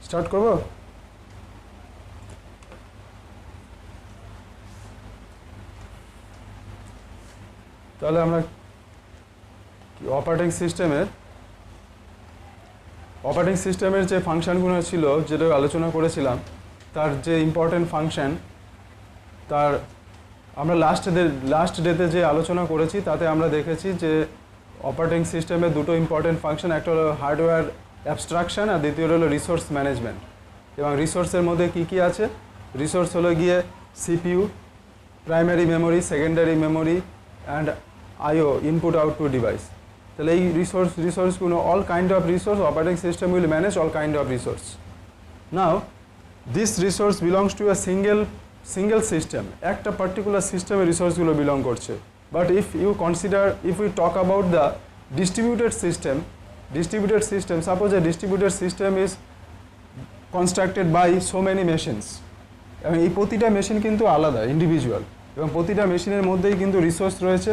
Start করব। তাহলে আমরা অপারেটিং সিস্টেমের যে ফাংশনগুলো ছিল যেটা আলোচনা করেছিলাম, তার যে ইম্পর্টেন্ট ফাংশন, তার আমরা লাস্ট ডেতে যে আলোচনা করেছি তাতে আমরা দেখেছি যে অপারেটিং সিস্টেমের দুটো ইম্পর্টেন্ট ফাংশন, একটা হলো হার্ডওয়্যার অ্যাবস্ট্রাকশন আর দ্বিতীয়টা হলো রিসোর্স ম্যানেজমেন্ট। এবং রিসোর্সের মধ্যে কি কি আছে? রিসোর্স হলো গিয়ে CPU, primary memory, secondary memory and IO, input output device. তাহলে এই রিসোর্সগুলো, all kind of resource, operating system will manage all kind of resource. Now this resource belongs to a single system, একটা particular সিস্টেমে রিসোর্সগুলো belong করছে। But if we talk about the distributed system, suppose a distributed system is constructed by so many machines, এবং এই প্রতিটা machine কিন্তু আলাদা, individual, এবং প্রতিটা মেশিনের মধ্যেই কিন্তু রিসোর্স রয়েছে।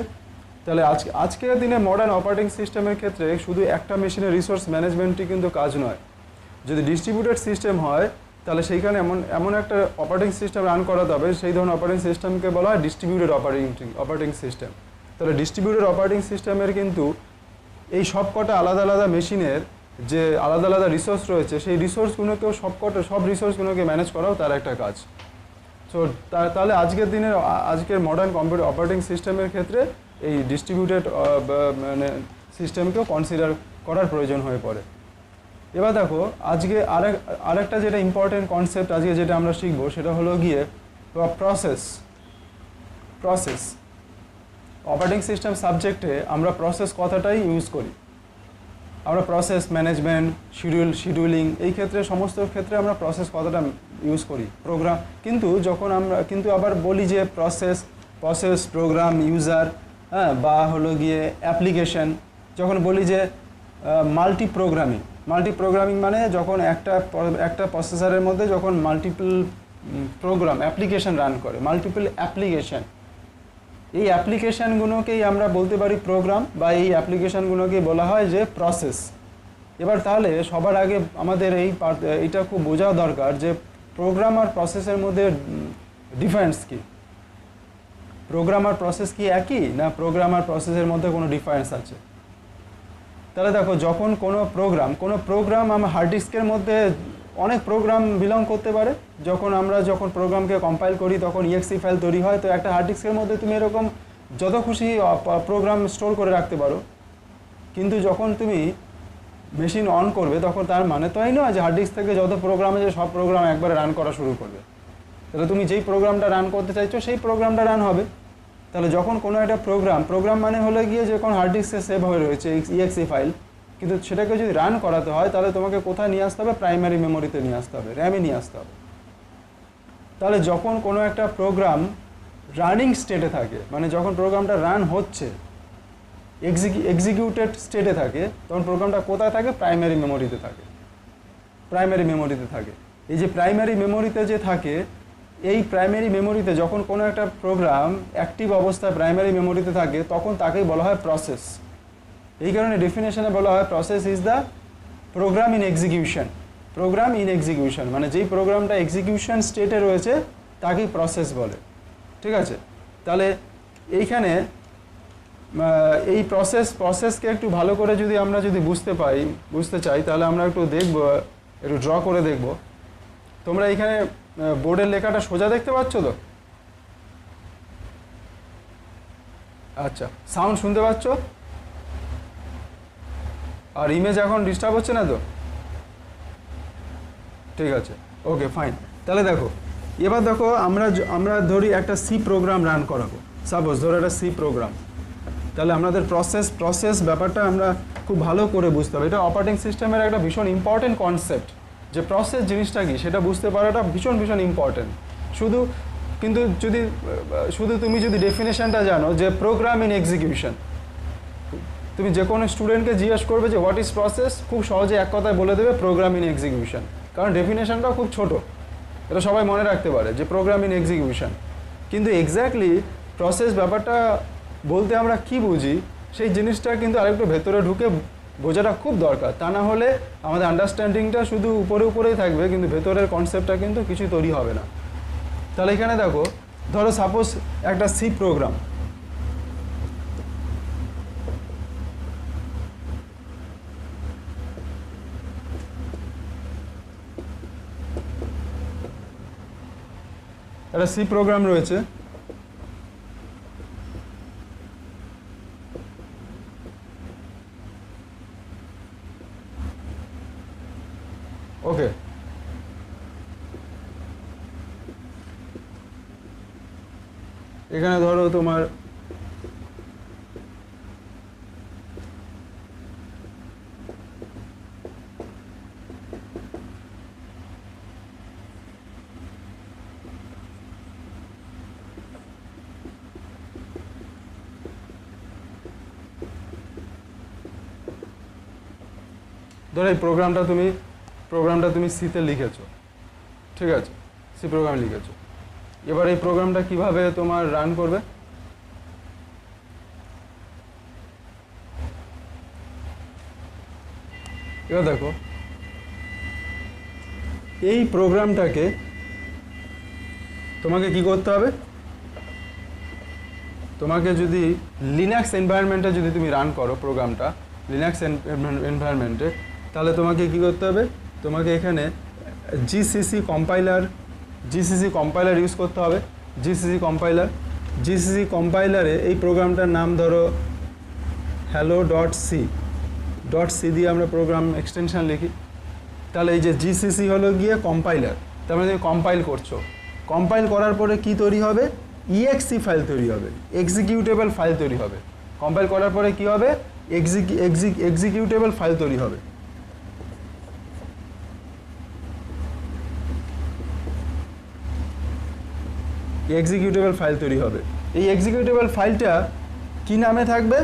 তাহলে আজকের দিনে মডার্ন অপারেটিং সিস্টেমের ক্ষেত্রে শুধু একটা মেশিনের রিসোর্স ম্যানেজমেন্টই কিন্তু কাজ নয়। যদি ডিস্ট্রিবিউটেড সিস্টেম হয় তাহলে সেইখানে এমন একটা অপারেটিং সিস্টেম রান করাতে হবে, সেই ধরনের অপারেটিং সিস্টেমকে বলা হয় ডিস্ট্রিবিউটেড অপারেটিং সিস্টেম। তাহলে ডিস্ট্রিবিউটেড অপারেটিং সিস্টেমের কিন্তু এই সব কটা আলাদা আলাদা মেশিনের যে আলাদা আলাদা রিসোর্স রয়েছে, সেই রিসোর্সগুলোকেও সব রিসোর্সগুলোকে ম্যানেজ করাও তার একটা কাজ। সো তাহলে আজকের মডার্ন কম্পিউটার অপারেটিং সিস্টেমের ক্ষেত্রে এই ডিস্ট্রিবিউটেড মানে সিস্টেমকেও কনসিডার করার প্রয়োজন হয়ে পড়ে। এবার দেখো আজকে আরেকটা যেটা ইম্পর্টেন্ট কনসেপ্ট আজকে যেটা আমরা শিখবো সেটা হলো গিয়ে প্রসেস। অপারেটিং সিস্টেম সাবজেক্টে আমরা প্রসেস কথাটাই ইউজ করি। আমরা প্রসেস ম্যানেজমেন্ট, শিডিউলিং, এই ক্ষেত্রে সমস্ত ক্ষেত্রে আমরা প্রসেস কথাটা ইউজ করি। প্রোগ্রাম কিন্তু আবার বলি যে প্রসেস, প্রোগ্রাম, ইউজার, হ্যাঁ, বা হলো গিয়ে অ্যাপ্লিকেশন। যখন বলি যে মাল্টিপ্রোগ্রামিং মানে যখন একটা প্রসেসরের মধ্যে যখন মাল্টিপল প্রোগ্রাম অ্যাপ্লিকেশন রান করে, মাল্টিপল অ্যাপ্লিকেশন, এই অ্যাপ্লিকেশানগুলোকেই আমরা বলতে পারি প্রোগ্রাম, বা এই অ্যাপ্লিকেশানগুলোকে বলা হয় যে প্রসেস। এবার তাহলে সবার আগে আমাদের এইটা খুব বোঝা দরকার যে প্রোগ্রাম আর প্রসেসের মধ্যে ডিফারেন্স কি। প্রোগ্রাম আর প্রসেস কি একই, না প্রোগ্রাম আর প্রসেসের মধ্যে কোনো ডিফারেন্স আছে? তাহলে দেখো, যখন কোনো প্রোগ্রাম আমার হার্ড ডিস্কের মধ্যে অনেক প্রোগ্রাম বিলং করতে পারে। যখন প্রোগ্রামকে কম্পাইল করি তখন ইএক্সি ফাইল তৈরি হয়। তো একটা হার্ড ডিস্কের মধ্যে তুমি এরকম যত খুশি প্রোগ্রাম স্টোর করে রাখতে পারো, কিন্তু যখন তুমি মেশিন অন করবে তখন তার মানে তো নয় যে হার্ড ডিস্ক থেকে যত প্রোগ্রাম আছে সব প্রোগ্রাম একবারে রান করা শুরু করবে। তাহলে তুমি যেই প্রোগ্রামটা রান করতে চাইছো সেই প্রোগ্রামটা রান হবে। তাহলে যখন কোনো একটা প্রোগ্রাম মানে হলে গিয়ে যখন হার্ড ডিস্কে সেভ হয়ে রয়েছে ইএক্সি ফাইল, কিন্তু সেটাকে যদি রান করাতে হয় তাহলে তোমাকে কোথায় নিয়ে আসতে হবে? প্রাইমারি মেমোরিতে নিয়ে আসতে হবে, র্যামে নিয়ে আসতে হবে। তাহলে যখন কোনো একটা প্রোগ্রাম রানিং স্টেটে থাকে, মানে যখন প্রোগ্রামটা রান হচ্ছে, এক্সিকিউটেড স্টেটে থাকে, তখন প্রোগ্রামটা কোথায় থাকে? প্রাইমারি মেমোরিতে থাকে। এই যে প্রাইমারি মেমোরিতে যে থাকে, এই প্রাইমারি মেমোরিতে যখন কোনো একটা প্রোগ্রাম অ্যাক্টিভ অবস্থায় প্রাইমারি মেমোরিতে থাকে তখন তাকেই বলা হয় প্রসেস। এই কারণে ডেফিনেশনে বলা হয় process is the program in execution, মানে যেই প্রোগ্রামটা এক্সিকিউশন স্টেটে রয়েছে তাকেই প্রসেস বলে। ঠিক আছে? তাহলে এইখানে এই প্রসেসকে একটু ভালো করে আমরা যদি বুঝতে চাই তাহলে আমরা একটু ড্র করে দেখব। তোমরা এইখানে বোর্ডের লেখাটা সোজা দেখতে পাচ্ছ তো? আচ্ছা, সাউন্ড শুনতে পাচ্ছ? আর ইমেজ এখন ডিস্টার্ব হচ্ছে না তো? ঠিক আছে, ওকে, ফাইন। তাহলে এবার দেখো আমরা ধরি একটা সি প্রোগ্রাম রান করাবো। সাপোজ ধরো একটা সি প্রোগ্রাম। তাহলে আমাদের প্রসেস ব্যাপারটা আমরা খুব ভালো করে বুঝতে হবে। এটা অপারেটিং সিস্টেমের একটা ভীষণ ইম্পর্টেন্ট কনসেপ্ট, যে প্রসেস জিনিসটা কি সেটা বুঝতে পারাটা ভীষণ ইম্পর্টেন্ট। শুধু তুমি যদি ডেফিনেশনটা জানো যে প্রোগ্রাম ইন এক্সিকিউশন, তুমি যে কোনো স্টুডেন্টকে জিজ্ঞেস করবে যে হোয়াট ইজ প্রসেস, খুব সহজে এক কথায় বলে দেবে প্রোগ্রাম ইন এক্সিকিউশন। কারণ ডেফিনেশনটাও খুব ছোট, এটা সবাই মনে রাখতে পারে যে প্রোগ্রাম ইন এক্সিকিউশন। কিন্তু এক্স্যাক্টলি প্রসেস ব্যাপারটা বলতে আমরা কি বুঝি সেই জিনিসটা কিন্তু আরেকটু ভেতরে ঢুকে বোঝাটা খুব দরকার, তা না হলে আমাদের আন্ডারস্ট্যান্ডিংটা শুধু উপরে উপরেই থাকবে, কিন্তু ভেতরের কনসেপ্টটা কিন্তু কিছু তৈরি হবে না। তাহলে এখানে দেখো, ধরো সাপোজ একটা সি প্রোগ্রাম, একটা সি প্রোগ্রাম রয়েছে, ওকে। এখানে ধরো তোমার ধরো এই প্রোগ্রামটা তুমি সিতে লিখেছো, ঠিক আছে, সি প্রোগ্রাম লিখেছো। এবার এই প্রোগ্রামটা কিভাবে তোমার রান করবে? এবার দেখো, এই প্রোগ্রামটাকে তোমাকে কি করতে হবে? তোমাকে যদি লিনাক্স এনভায়রনমেন্টে যদি তুমি রান করো প্রোগ্রামটা, লিনাক্স এনভায়রনমেন্টে, তাহলে তোমাকে কি করতে হবে? তোমাকে এখানে জিসিসি কম্পাইলার ইউজ করতে হবে। জিসিসি কম্পাইলারে এই প্রোগ্রামটার নাম ধরো hello.c দিয়ে আমরা প্রোগ্রাম এক্সটেনশন লিখি। তাহলে এই যে জিসিসি হলো গিয়ে কম্পাইলার, তার মানে তুমি কম্পাইল করছো। কম্পাইল করার পরে কি তৈরি হবে? ইএক্সি ফাইল তৈরি হবে, এক্সিকিউটেবল ফাইল তৈরি হবে। কম্পাইল করার পরে কি হবে? এক্সিকিউটেবল ফাইল তৈরি হবে। এক্সিকিউটেবল ফাইল তৈরি হবে। এই এক্সিকিউটেবল ফাইলটা কি নামে থাকবে?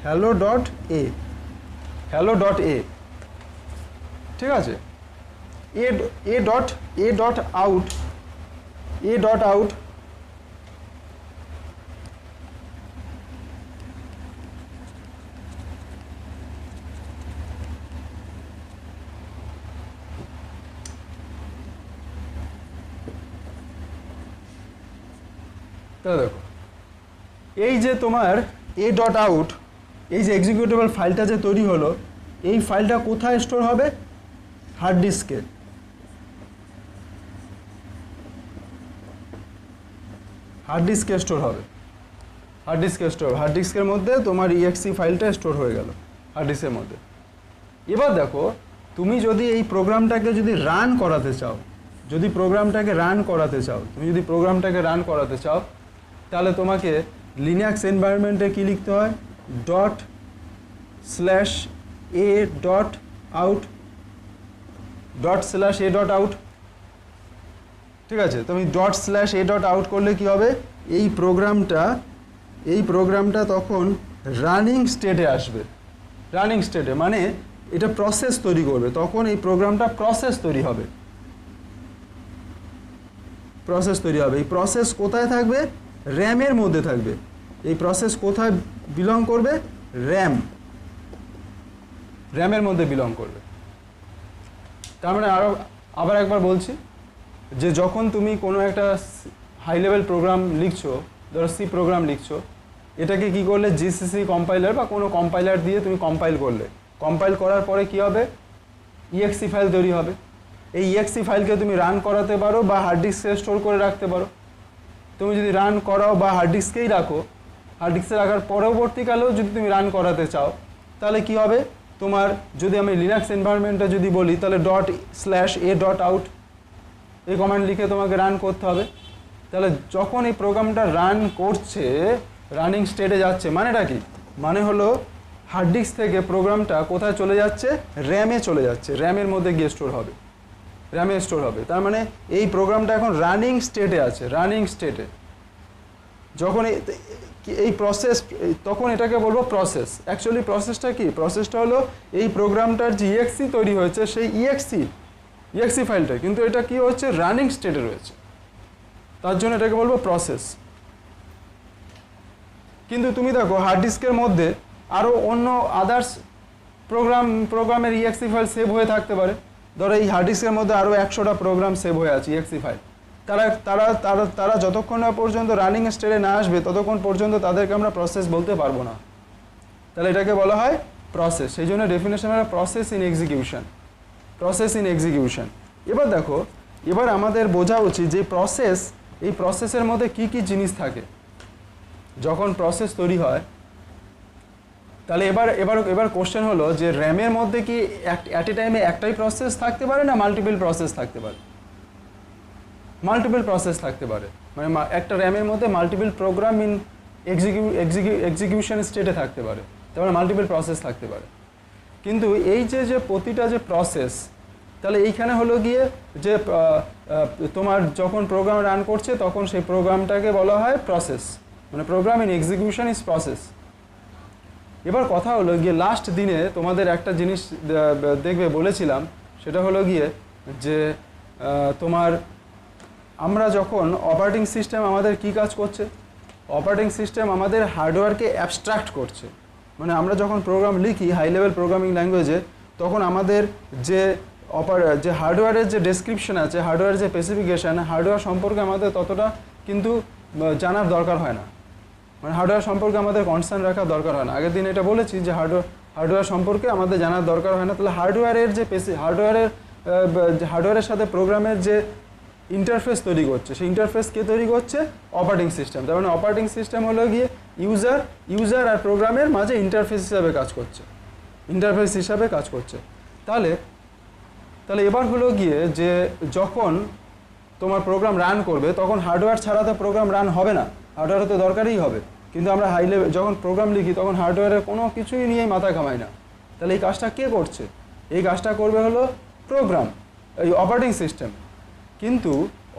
hello.a, ঠিক আছে। a.out দেখো, এই যে তোমার a.out, এই যে এক্সিকিউটেবল ফাইলটা যে তৈরি হলো, এই ফাইলটা কোথায় স্টোর হবে? হার্ড ডিস্কে। হার্ড ডিস্কের মধ্যে তোমার ইএক্সি ফাইলটা স্টোর হয়ে গেল হার্ড ডিস্কের মধ্যে। এবার দেখো, তুমি যদি এই প্রোগ্রামটাকে যদি রান করাতে চাও, তাহলে তোমাকে লিনাক্স এনভায়রনমেন্টে কি লিখতে হয়? ./a.out, ঠিক আছে। তুমি ./a.out করলে কি হবে? এই প্রোগ্রামটা তখন রানিং স্টেটে আসবে। রানিং স্টেটে মানে এটা প্রসেস তৈরি করবে, তখন এই প্রোগ্রামটা প্রসেস তৈরি হবে। এই প্রসেস কোথায় থাকবে? র্যামের মধ্যে থাকবে। এই প্রসেস কোথায় বিলং করবে? র্যামের মধ্যে বিলং করবে। তার মানে আবার একবার বলছি, যে যখন তুমি কোনো একটা হাই লেভেল প্রোগ্রাম লিখছো, ধরো সি প্রোগ্রাম লিখছো, এটাকে কি করলে? জিসিসি কম্পাইলার বা কোনো কম্পাইলার দিয়ে তুমি কম্পাইল করলে। কম্পাইল করার পরে কি হবে? ইএক্সি ফাইল তৈরি হবে। এই ইএক্সি ফাইলকে তুমি রান করাতে পারো বা হার্ড ডিস্কে স্টোর করে রাখতে পারো। তুমি যদি রান করাও বা হার্ড ডিস্কেই রাখো, হার্ড ডিস্কে রাখার পরবর্তীকালেও যদি তুমি রান করাতে চাও, তাহলে কি হবে? তোমার যদি আমি লিনাক্স এনভায়রনমেন্টটা যদি বলি, তাহলে ./a.out এই কমান্ড লিখে তোমাকে রান করতে হবে। তাহলে যখন এই প্রোগ্রামটা রান করছে, রানিং স্টেটে যাচ্ছে, মানেটা কি? মানে হলো হার্ড ডিস্ক থেকে প্রোগ্রামটা কোথায় চলে যাচ্ছে? র্যামে চলে যাচ্ছে, র্যামের মধ্যে গিয়ে স্টোর হবে, তার মানে এই প্রোগ্রামটা এখন রানিং স্টেটে আছে। যখন এই প্রসেস, তখন এটাকে বলবো প্রসেস। অ্যাকচুয়ালি প্রসেসটা কি? প্রসেসটা হলো এই প্রোগ্রামটার যে ইএক্সি তৈরি হয়েছে, সেই ইএক্সি ফাইলটা, কিন্তু এটা কি হচ্ছে? রানিং স্টেটে রয়েছে, তার জন্য এটাকে বলবো প্রসেস। কিন্তু তুমি দেখো হার্ড ডিস্কের মধ্যে আরও অন্য আদার্স প্রোগ্রামের ইএক্সি ফাইল সেভ হয়ে থাকতে পারে। ধরো এই হার্ড ডিস্কের মধ্যে আরও 100টা প্রোগ্রাম সেভ হয়ে আছে ইএক্সি ফাইল। তারা যতক্ষণ না পর্যন্ত রানিং স্টেটে না আসবে ততক্ষণ পর্যন্ত তাদেরকে আমরা প্রসেস বলতে পারবো না। তাহলে এটাকে বলা হয় প্রসেস। সেই জন্য ডেফিনেশন হলো process in execution. Process in execution. এবার দেখো, এবার আমাদের বোঝা উচিত যে প্রসেস, এই প্রসেসের মধ্যে কি কি জিনিস থাকে। যখন প্রসেস তৈরি হয় তাহলে এবার কোশ্চেন হলো যে র্যামের মধ্যে কি অ্যাট এ টাইমে একটাই প্রসেস থাকতে পারে না মাল্টিপল প্রসেস থাকতে পারে? মাল্টিপল প্রসেস থাকতে পারে, মানে একটা র্যামের মধ্যে মাল্টিপল প্রোগ্রাম ইন এক্সিকিউশন স্টেটে থাকতে পারে, তারপরে মাল্টিপল প্রসেস থাকতে পারে। কিন্তু এই যে প্রতিটা যে প্রসেস, তাহলে এইখানে হলো গিয়ে যে তোমার যখন প্রোগ্রাম রান করছে তখন সেই প্রোগ্রামটাকে বলা হয় প্রসেস, মানে program in execution is process. এবার কথা হলো গিয়ে লাস্ট দিনে তোমাদের একটা জিনিস দেখবে বলেছিলাম, সেটা হলো গিয়ে যে তোমার আমরা যখন অপারেটিং সিস্টেম আমাদের কি কাজ করছে, অপারেটিং সিস্টেম আমাদের হার্ডওয়্যারকে অ্যাবস্ট্রাক্ট করছে। মানে আমরা যখন প্রোগ্রাম লিখি হাই লেভেল প্রোগ্রামিং ল্যাঙ্গুয়েজে, তখন আমাদের যে হার্ডওয়্যারের যে ডেসক্রিপশন আছে, হার্ডওয়্যারের যে স্পেসিফিকেশান, হার্ডওয়্যার সম্পর্কে আমাদের ততটা কিন্তু জানার দরকার হয় না। মানে হার্ডওয়্যার সম্পর্কে আমাদের কনসার্ন রাখার দরকার হয় না। আগের দিন এটা বলেছি যে হার্ডওয়্যার সম্পর্কে আমাদের জানার দরকার হয় না। তাহলে হার্ডওয়্যারের সাথে প্রোগ্রামের যে ইন্টারফেস তৈরি করছে, সেই ইন্টারফেস কে তৈরি করছে? Operating system. তার মানে অপারেটিং সিস্টেম হলো গিয়ে ইউজার আর প্রোগ্রামের মাঝে ইন্টারফেস হিসাবে কাজ করছে। তাহলে এবার হলো গিয়ে যে যখন তোমার প্রোগ্রাম রান করবে তখন হার্ডওয়্যার ছাড়া তো প্রোগ্রাম রান হবে না, হার্ডওয়্যার তো দরকারই হবে। কিন্তু আমরা হাই লেভেল যখন প্রোগ্রাম লিখি তখন হার্ডওয়্যারের কোনো কিছুই নিয়েই মাথা ঘামাই না। তাহলে এই কাজটা কে করছে? এই কাজটা করবে হলো প্রোগ্রাম, এই অপারেটিং সিস্টেম। কিন্তু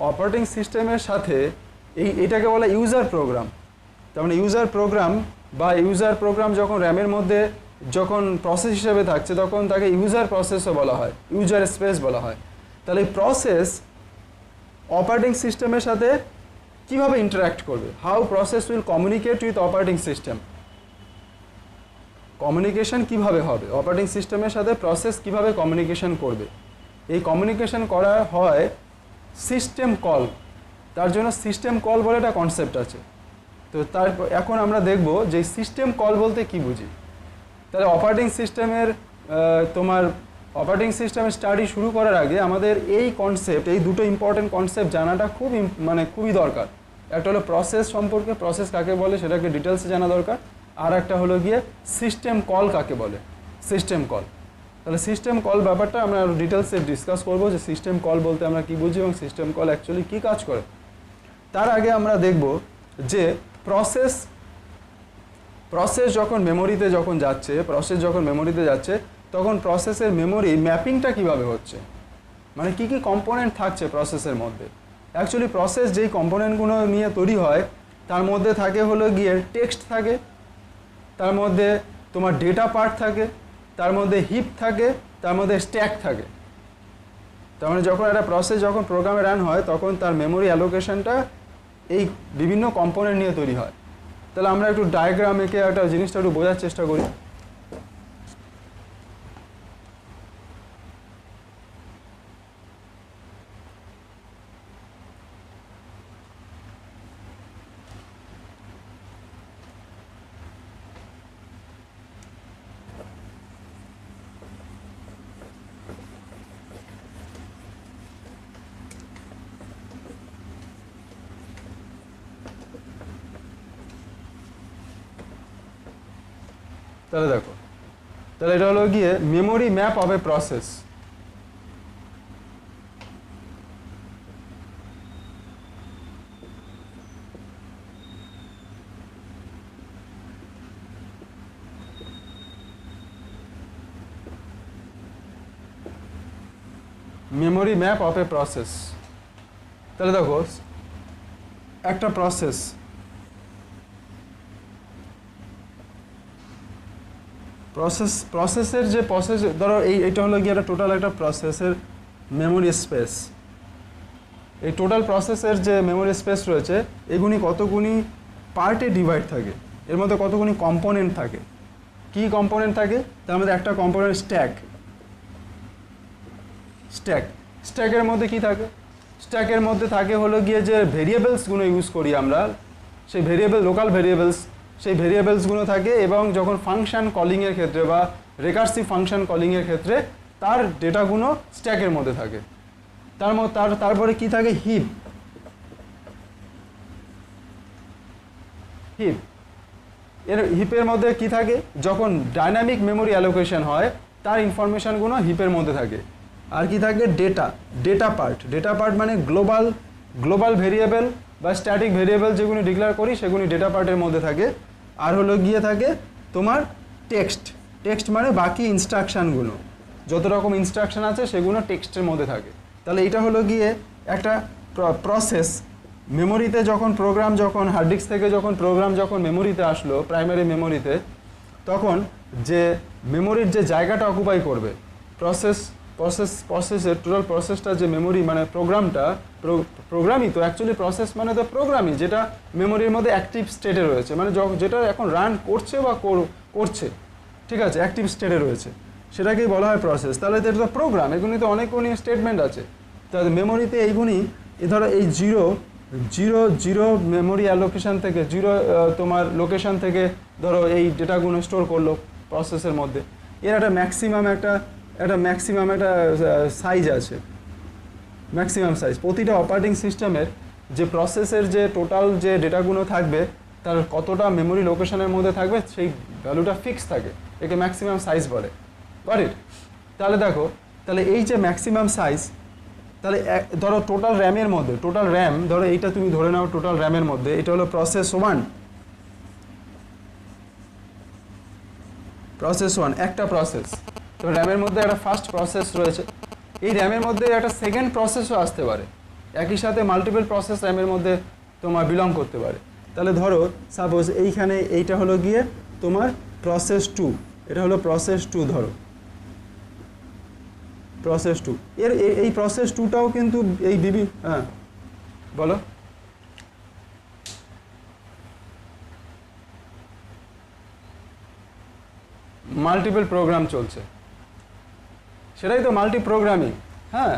অপারেটিং সিস্টেমের সাথে এটাকে বলা ইউজার প্রোগ্রাম। তার মানে ইউজার প্রোগ্রাম যখন র্যামের মধ্যে যখন প্রসেস হিসেবে থাকছে তখন তাকে ইউজার প্রসেসও বলা হয়, ইউজার স্পেস বলা হয়। তাহলে এই প্রসেস অপারেটিং সিস্টেমের সাথে কিভাবে ইন্টারঅ্যাক্ট করবে? How process will communicate with operating system. Communication কিভাবে হবে? অপারেটিং সিস্টেমের সাথে প্রসেস কিভাবে কমিউনিকেশন করবে? এই কমিউনিকেশন করা হয় সিস্টেম কল। তার জন্য সিস্টেম কল বলে একটা কনসেপ্ট আছে। তো এখন আমরা দেখব যে সিস্টেম কল বলতে কি বুঝি। তাহলে অপারেটিং সিস্টেমের স্টাডি শুরু করার আগে আমাদের এই দুটো ইম্পর্টেন্ট কনসেপ্ট জানাটা খুবই দরকার। একটা হলো প্রসেস সম্পর্কে, প্রসেস কাকে বলে সেটাকে ডিটেলসে জানা দরকার। আর একটা হলো গিয়ে সিস্টেম কল কাকে বলে, সিস্টেম কল। তাহলে সিস্টেম কল ব্যাপারটা আমরা ডিটেলসে ডিসকাস করবো যে সিস্টেম কল বলতে আমরা কি বুঝি এবং সিস্টেম কল অ্যাকচুয়ালি কী কাজ করে। তার আগে আমরা দেখব যে প্রসেস যখন মেমোরিতে যাচ্ছে তখন প্রসেসের মেমোরি ম্যাপিংটা কিভাবে হচ্ছে, মানে কি কি কম্পোনেন্ট থাকছে প্রসেসের মধ্যে। অ্যাকচুয়ালি প্রসেস যেই কম্পোনেন্টগুলো নিয়ে তৈরি হয় তার মধ্যে থাকে হলো গিয়ে টেক্সট থাকে, তার মধ্যে তোমার ডেটা পার্ট থাকে, তার মধ্যে হিপ থাকে, তার মধ্যে স্ট্যাক থাকে। তার মানে যখন একটা প্রসেস যখন প্রোগ্রামে রান হয় তখন তার মেমোরি অ্যালোকেশনটা এই বিভিন্ন কম্পোনেন্ট নিয়ে তৈরি হয়। তাহলে আমরা একটু ডায়াগ্রাম এঁকে একটা জিনিসটা একটু বোঝার চেষ্টা করি। তাহলে দেখো, তাহলে এটা হলো গিয়ে memory map of a process. Memory map of a process. তাহলে দেখো একটা প্রসেসের যে প্রসেস, ধরো এইটা হলো গিয়ে একটা টোটাল একটা প্রসেসের মেমোরি স্পেস। এই টোটাল প্রসেসের যে মেমোরি স্পেস রয়েছে এগুলি কতগুলি পার্টে ডিভাইড থাকে, এর মধ্যে কতগুলি কম্পোনেন্ট থাকে। কি কম্পোনেন্ট থাকে, তার মধ্যে একটা কম্পোনেন্ট স্ট্যাক। স্ট্যাকের মধ্যে কি থাকে, স্ট্যাকের মধ্যে থাকে হলো গিয়ে যে ভেরিয়েবলসগুলো ইউজ করি আমরা, সেই ভেরিয়েবল লোকাল ভেরিয়েবলস, সেই ভেরিয়েবলসগুলো থাকে, এবং যখন ফাংশন কলিংয়ের ক্ষেত্রে বা রেকার্সিভ ফাংশন কলিংয়ের ক্ষেত্রে তার ডেটাগুলো স্ট্যাকের মধ্যে থাকে। তারপরে কি থাকে, হিপ। হিপের মধ্যে কি থাকে, যখন ডাইনামিক মেমোরি অ্যালোকেশন হয় তার ইনফরমেশনগুলো হিপের মধ্যে থাকে। আর কি থাকে, ডেটা পার্ট মানে গ্লোবাল ভেরিয়েবল বা স্ট্যাটিক ভেরিয়েবল যেগুলো ডিক্লেয়ার করি সেগুলি ডেটা পার্টের মধ্যে থাকে। আর হলো গিয়ে থাকে তোমার টেক্সট মানে বাকি ইনস্ট্রাকশানগুলো, যত রকম ইনস্ট্রাকশান আছে সেগুলো টেক্সটের মধ্যে থাকে। তাহলে এটা হলো গিয়ে একটা প্রসেস। মেমোরিতে যখন হার্ড ডিস্ক থেকে যখন প্রোগ্রাম মেমোরিতে আসলো, প্রাইমারি মেমোরিতে, তখন যে মেমোরির যে জায়গাটা অকুপাই করবে, প্রসেসের টোটাল প্রসেসটা যে মেমোরি মানে প্রোগ্রামই তো অ্যাকচুয়ালি প্রসেস মানে তো প্রোগ্রামই, যেটা মেমোরির মধ্যে অ্যাক্টিভ স্টেটে রয়েছে, মানে যেটা এখন রান করছে বা করছে, ঠিক আছে, অ্যাক্টিভ স্টেটে রয়েছে, সেটাকেই বলা হয় প্রসেস। তাহলে তো এটা তো প্রোগ্রাম, এগুলি তো অনেকগুলি স্টেটমেন্ট আছে। তাহলে মেমোরিতে এইগুলি ধরো এই জিরো মেমোরি অ্যালোকেশন থেকে, তোমার লোকেশন থেকে ধরো এই ডেটাগুলো স্টোর করলো প্রসেসের মধ্যে, এর একটা ম্যাক্সিমাম একটা সাইজ আছে, ম্যাক্সিমাম সাইজ। প্রতিটা অপারেটিং সিস্টেমের যে প্রসেসের যে টোটাল যে ডেটাগুলো থাকবে তার কতটা মেমোরি লোকেশনের মধ্যে থাকবে সেই ভ্যালুটা ফিক্স থাকে, একে ম্যাক্সিমাম সাইজ বলে। Got it? তাহলে দেখো, তাহলে এই যে ম্যাক্সিমাম সাইজ, তাহলে ধরো টোটাল র্যাম ধরো এইটা তুমি ধরে নাও টোটাল র্যামের মধ্যে, এটা হলো প্রসেস 1, একটা প্রসেস। তো র্যামের মধ্যে একটা ফার্স্ট প্রসেস রয়েছে, এই র্যামের মধ্যে একটা সেকেন্ড প্রসেসও আসতে পারে, একই সাথে মাল্টিপল প্রসেস র্যামের মধ্যে তোমার বিলং করতে পারে। তাহলে ধরো সাপোজ এইখানে এইটা হলো গিয়ে তোমার প্রসেস 2, এটা হলো প্রসেস 2, ধরো প্রসেস 2, এই প্রসেস 2টাও কিন্তু এই হ্যাঁ বলো, মাল্টিপল প্রোগ্রাম চলছে, সেটাই তো মাল্টি প্রোগ্রামিং। হ্যাঁ,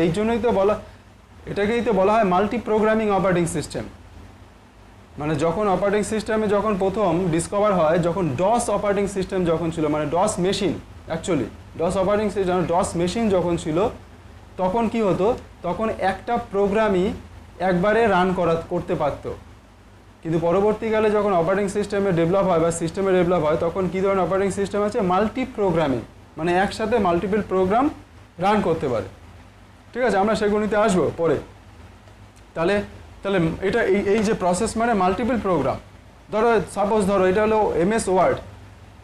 এই জন্যই তো এটাকেই তো বলা হয় মাল্টি প্রোগ্রামিং অপারেটিং সিস্টেম। মানে যখন অপারেটিং সিস্টেমে যখন প্রথম ডিসকভার হয়, যখন ডস অপারেটিং সিস্টেম যখন ছিল, মানে DOS machine, actually DOS operating system DOS machine যখন ছিল, তখন কি হতো, তখন একটা প্রোগ্রামই একবারে রান করতে পারতো। কিন্তু পরবর্তীকালে যখন অপারেটিং সিস্টেমে ডেভেলপ হয় বা সিস্টেমে ডেভেলপ হয়, তখন কী ধরনের অপারেটিং সিস্টেম আছে, মাল্টি প্রোগ্রামিং, মানে একসাথে মাল্টিপল প্রোগ্রাম রান করতে পারে। ঠিক আছে, আমরা সেগুলিতে আসবো পরে। তাহলে এটা এই যে প্রসেস মানে মাল্টিপল প্রোগ্রাম। ধরো সাপোজ ধরো এটা হলো MS ওয়ার্ড,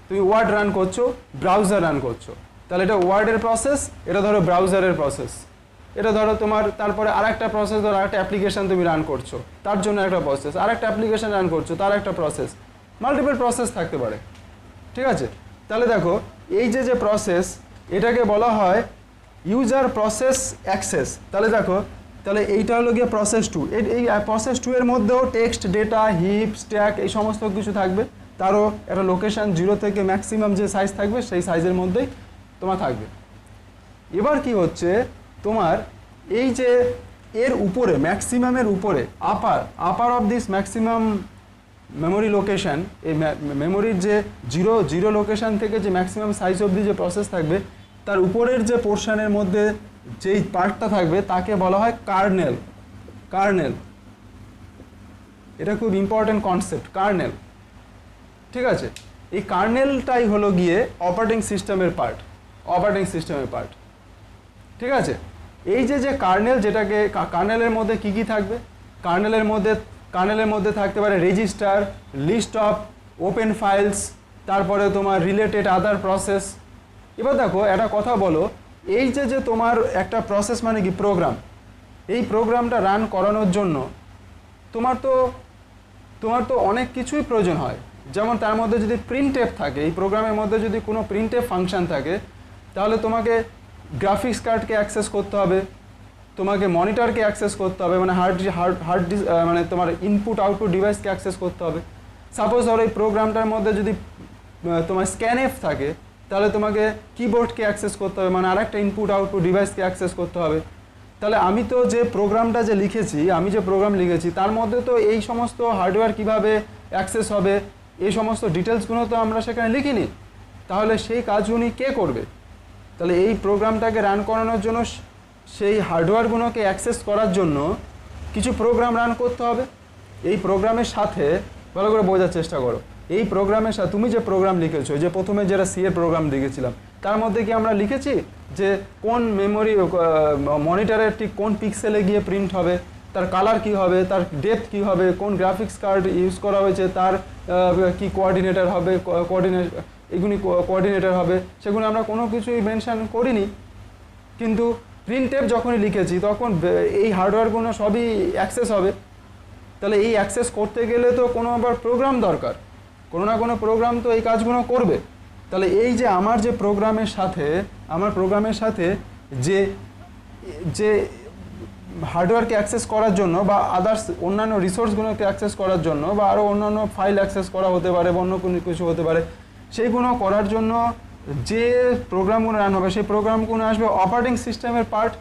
তুমি ওয়ার্ড রান করছো, ব্রাউজার রান করছো, তাহলে এটা ওয়ার্ডের প্রসেস, এটা ধরো ব্রাউজারের প্রসেস, এটা ধরো তোমার তারপরে আরেকটা প্রসেস, ধরো আরেকটা অ্যাপ্লিকেশন তুমি রান করছো, তার জন্য একটা প্রসেস, আরেকটা অ্যাপ্লিকেশন রান করছো, তার একটা প্রসেস, মাল্টিপল প্রসেস থাকতে পারে। ঠিক আছে, তাহলে দেখো এই যে প্রসেস, এটাকে বলা হয় ইউজার প্রসেস অ্যাক্সেস। তাহলে দেখো, তাহলে এইটা হলো গিয়ে প্রসেস 2, এই প্রসেস 2 এর মধ্যেও টেক্সট, ডেটা, হিপ, স্ট্যাক এই সমস্ত কিছু থাকবে, তারও একটা লোকেশন 0 থেকে ম্যাক্সিমাম যে সাইজ থাকবে সেই সাইজের মধ্যেই তোমার থাকবে। এবার কি হচ্ছে, তোমার এই যে এর উপরে ম্যাক্সিমামের উপরে upper of this maximum memory location, এই মেমোরির যে জিরো লোকেশন থেকে যে ম্যাক্সিমাম সাইজ অবধি যে প্রসেস থাকবে, তার উপরের যে পোর্শনের মধ্যে যেই পার্টটা থাকবে তাকে বলা হয় কার্নেল। এটা খুব ইম্পর্টেন্ট কনসেপ্ট, কার্নেল। ঠিক আছে, এই কার্নেলটাই হলো গিয়ে অপারেটিং সিস্টেমের পার্ট। ঠিক আছে, এই যে কার্নেল, যেটাকে কার্নেলের মধ্যে কি থাকবে, কার্নেলের মধ্যে থাকতে পারে register, list of open files, তারপরে তোমার রিলেটেড আদার প্রসেস। এবার দেখো একটা কথা বলো, এই যে তোমার একটা প্রসেস মানে কি প্রোগ্রাম, এই প্রোগ্রামটা রান করানোর জন্য তোমার তো অনেক কিছুই প্রয়োজন হয়। যেমন তার মধ্যে যদি প্রিন্টএফ থাকে, এই প্রোগ্রামের মধ্যে যদি কোনো প্রিন্টএফ ফাংশন থাকে, তাহলে তোমাকে গ্রাফিক্স কার্ডকে অ্যাক্সেস করতে হবে, তোমাকে মনিটরকে অ্যাক্সেস করতে হবে, মানে মানে তোমার ইনপুট আউটপুট ডিভাইসকে অ্যাক্সেস করতে হবে। সাপোজ ধরো এই প্রোগ্রামটার মধ্যে যদি তোমার স্ক্যানএফ থাকে, তাহলে তোমাকে কিবোর্ডকে অ্যাক্সেস করতে হবে, মানে আরেকটা ইনপুট আউটপুট ডিভাইসকে অ্যাক্সেস করতে হবে। তাহলে আমি তো যে প্রোগ্রামটা যে লিখেছি, আমি যে প্রোগ্রাম লিখেছি তার মধ্যে তো এই সমস্ত হার্ডওয়্যার কিভাবে অ্যাক্সেস হবে এই সমস্ত ডিটেলসগুলো তো আমরা সেখানে লিখিনি। তাহলে সেই কাজগুলি কে করবে? তাহলে এই প্রোগ্রামটাকে রান করানোর জন্য সেই হার্ডওয়্যারগুলোকে অ্যাক্সেস করার জন্য কিছু প্রোগ্রাম রান করতে হবে। এই প্রোগ্রামের সাথে ভালো করে বোঝার চেষ্টা করো, এই প্রোগ্রামের সাথে তুমি যে প্রোগ্রাম লিখেছো, যে প্রথমে যেটা সি এর প্রোগ্রাম লিখেছিলাম, তার মধ্যে কি আমরা লিখেছি যে কোন মেমোরি মনিটরের ঠিক কোন পিক্সেলে গিয়ে প্রিন্ট হবে, তার কালার কি হবে, তার ডেপথ কি হবে, কোন গ্রাফিক্স কার্ড ইউজ করা হয়েছে, তার কি কোঅর্ডিনেটর হবে, এগুলি কোঅর্ডিনেটর হবে, সেগুলো আমরা কোনো কিছুই মেনশন করিনি। কিন্তু প্রিন্টএফ যখনই লিখেছি তখন এই হার্ডওয়্যারগুলো সবই অ্যাক্সেস হবে। তাহলে এই অ্যাক্সেস করতে গেলে তো কোনো আবার প্রোগ্রাম দরকার, কোনো না কোনো প্রোগ্রাম তো এই কাজগুলো করবে। তাহলে এই যে আমার যে প্রোগ্রামের সাথে যে যে হার্ডওয়্যারকে অ্যাক্সেস করার জন্য বা আদার্স অন্যান্য রিসোর্সগুলোকে অ্যাক্সেস করার জন্য বা আরও অন্যান্য ফাইল অ্যাক্সেস করা হতে পারে বা অন্য কোনো কিছু হতে পারে, সেইগুলো করার জন্য যে প্রোগ্রামগুলো রান হবে সেই প্রোগ্রামগুলো আসবে অপারেটিং সিস্টেমের পার্ট,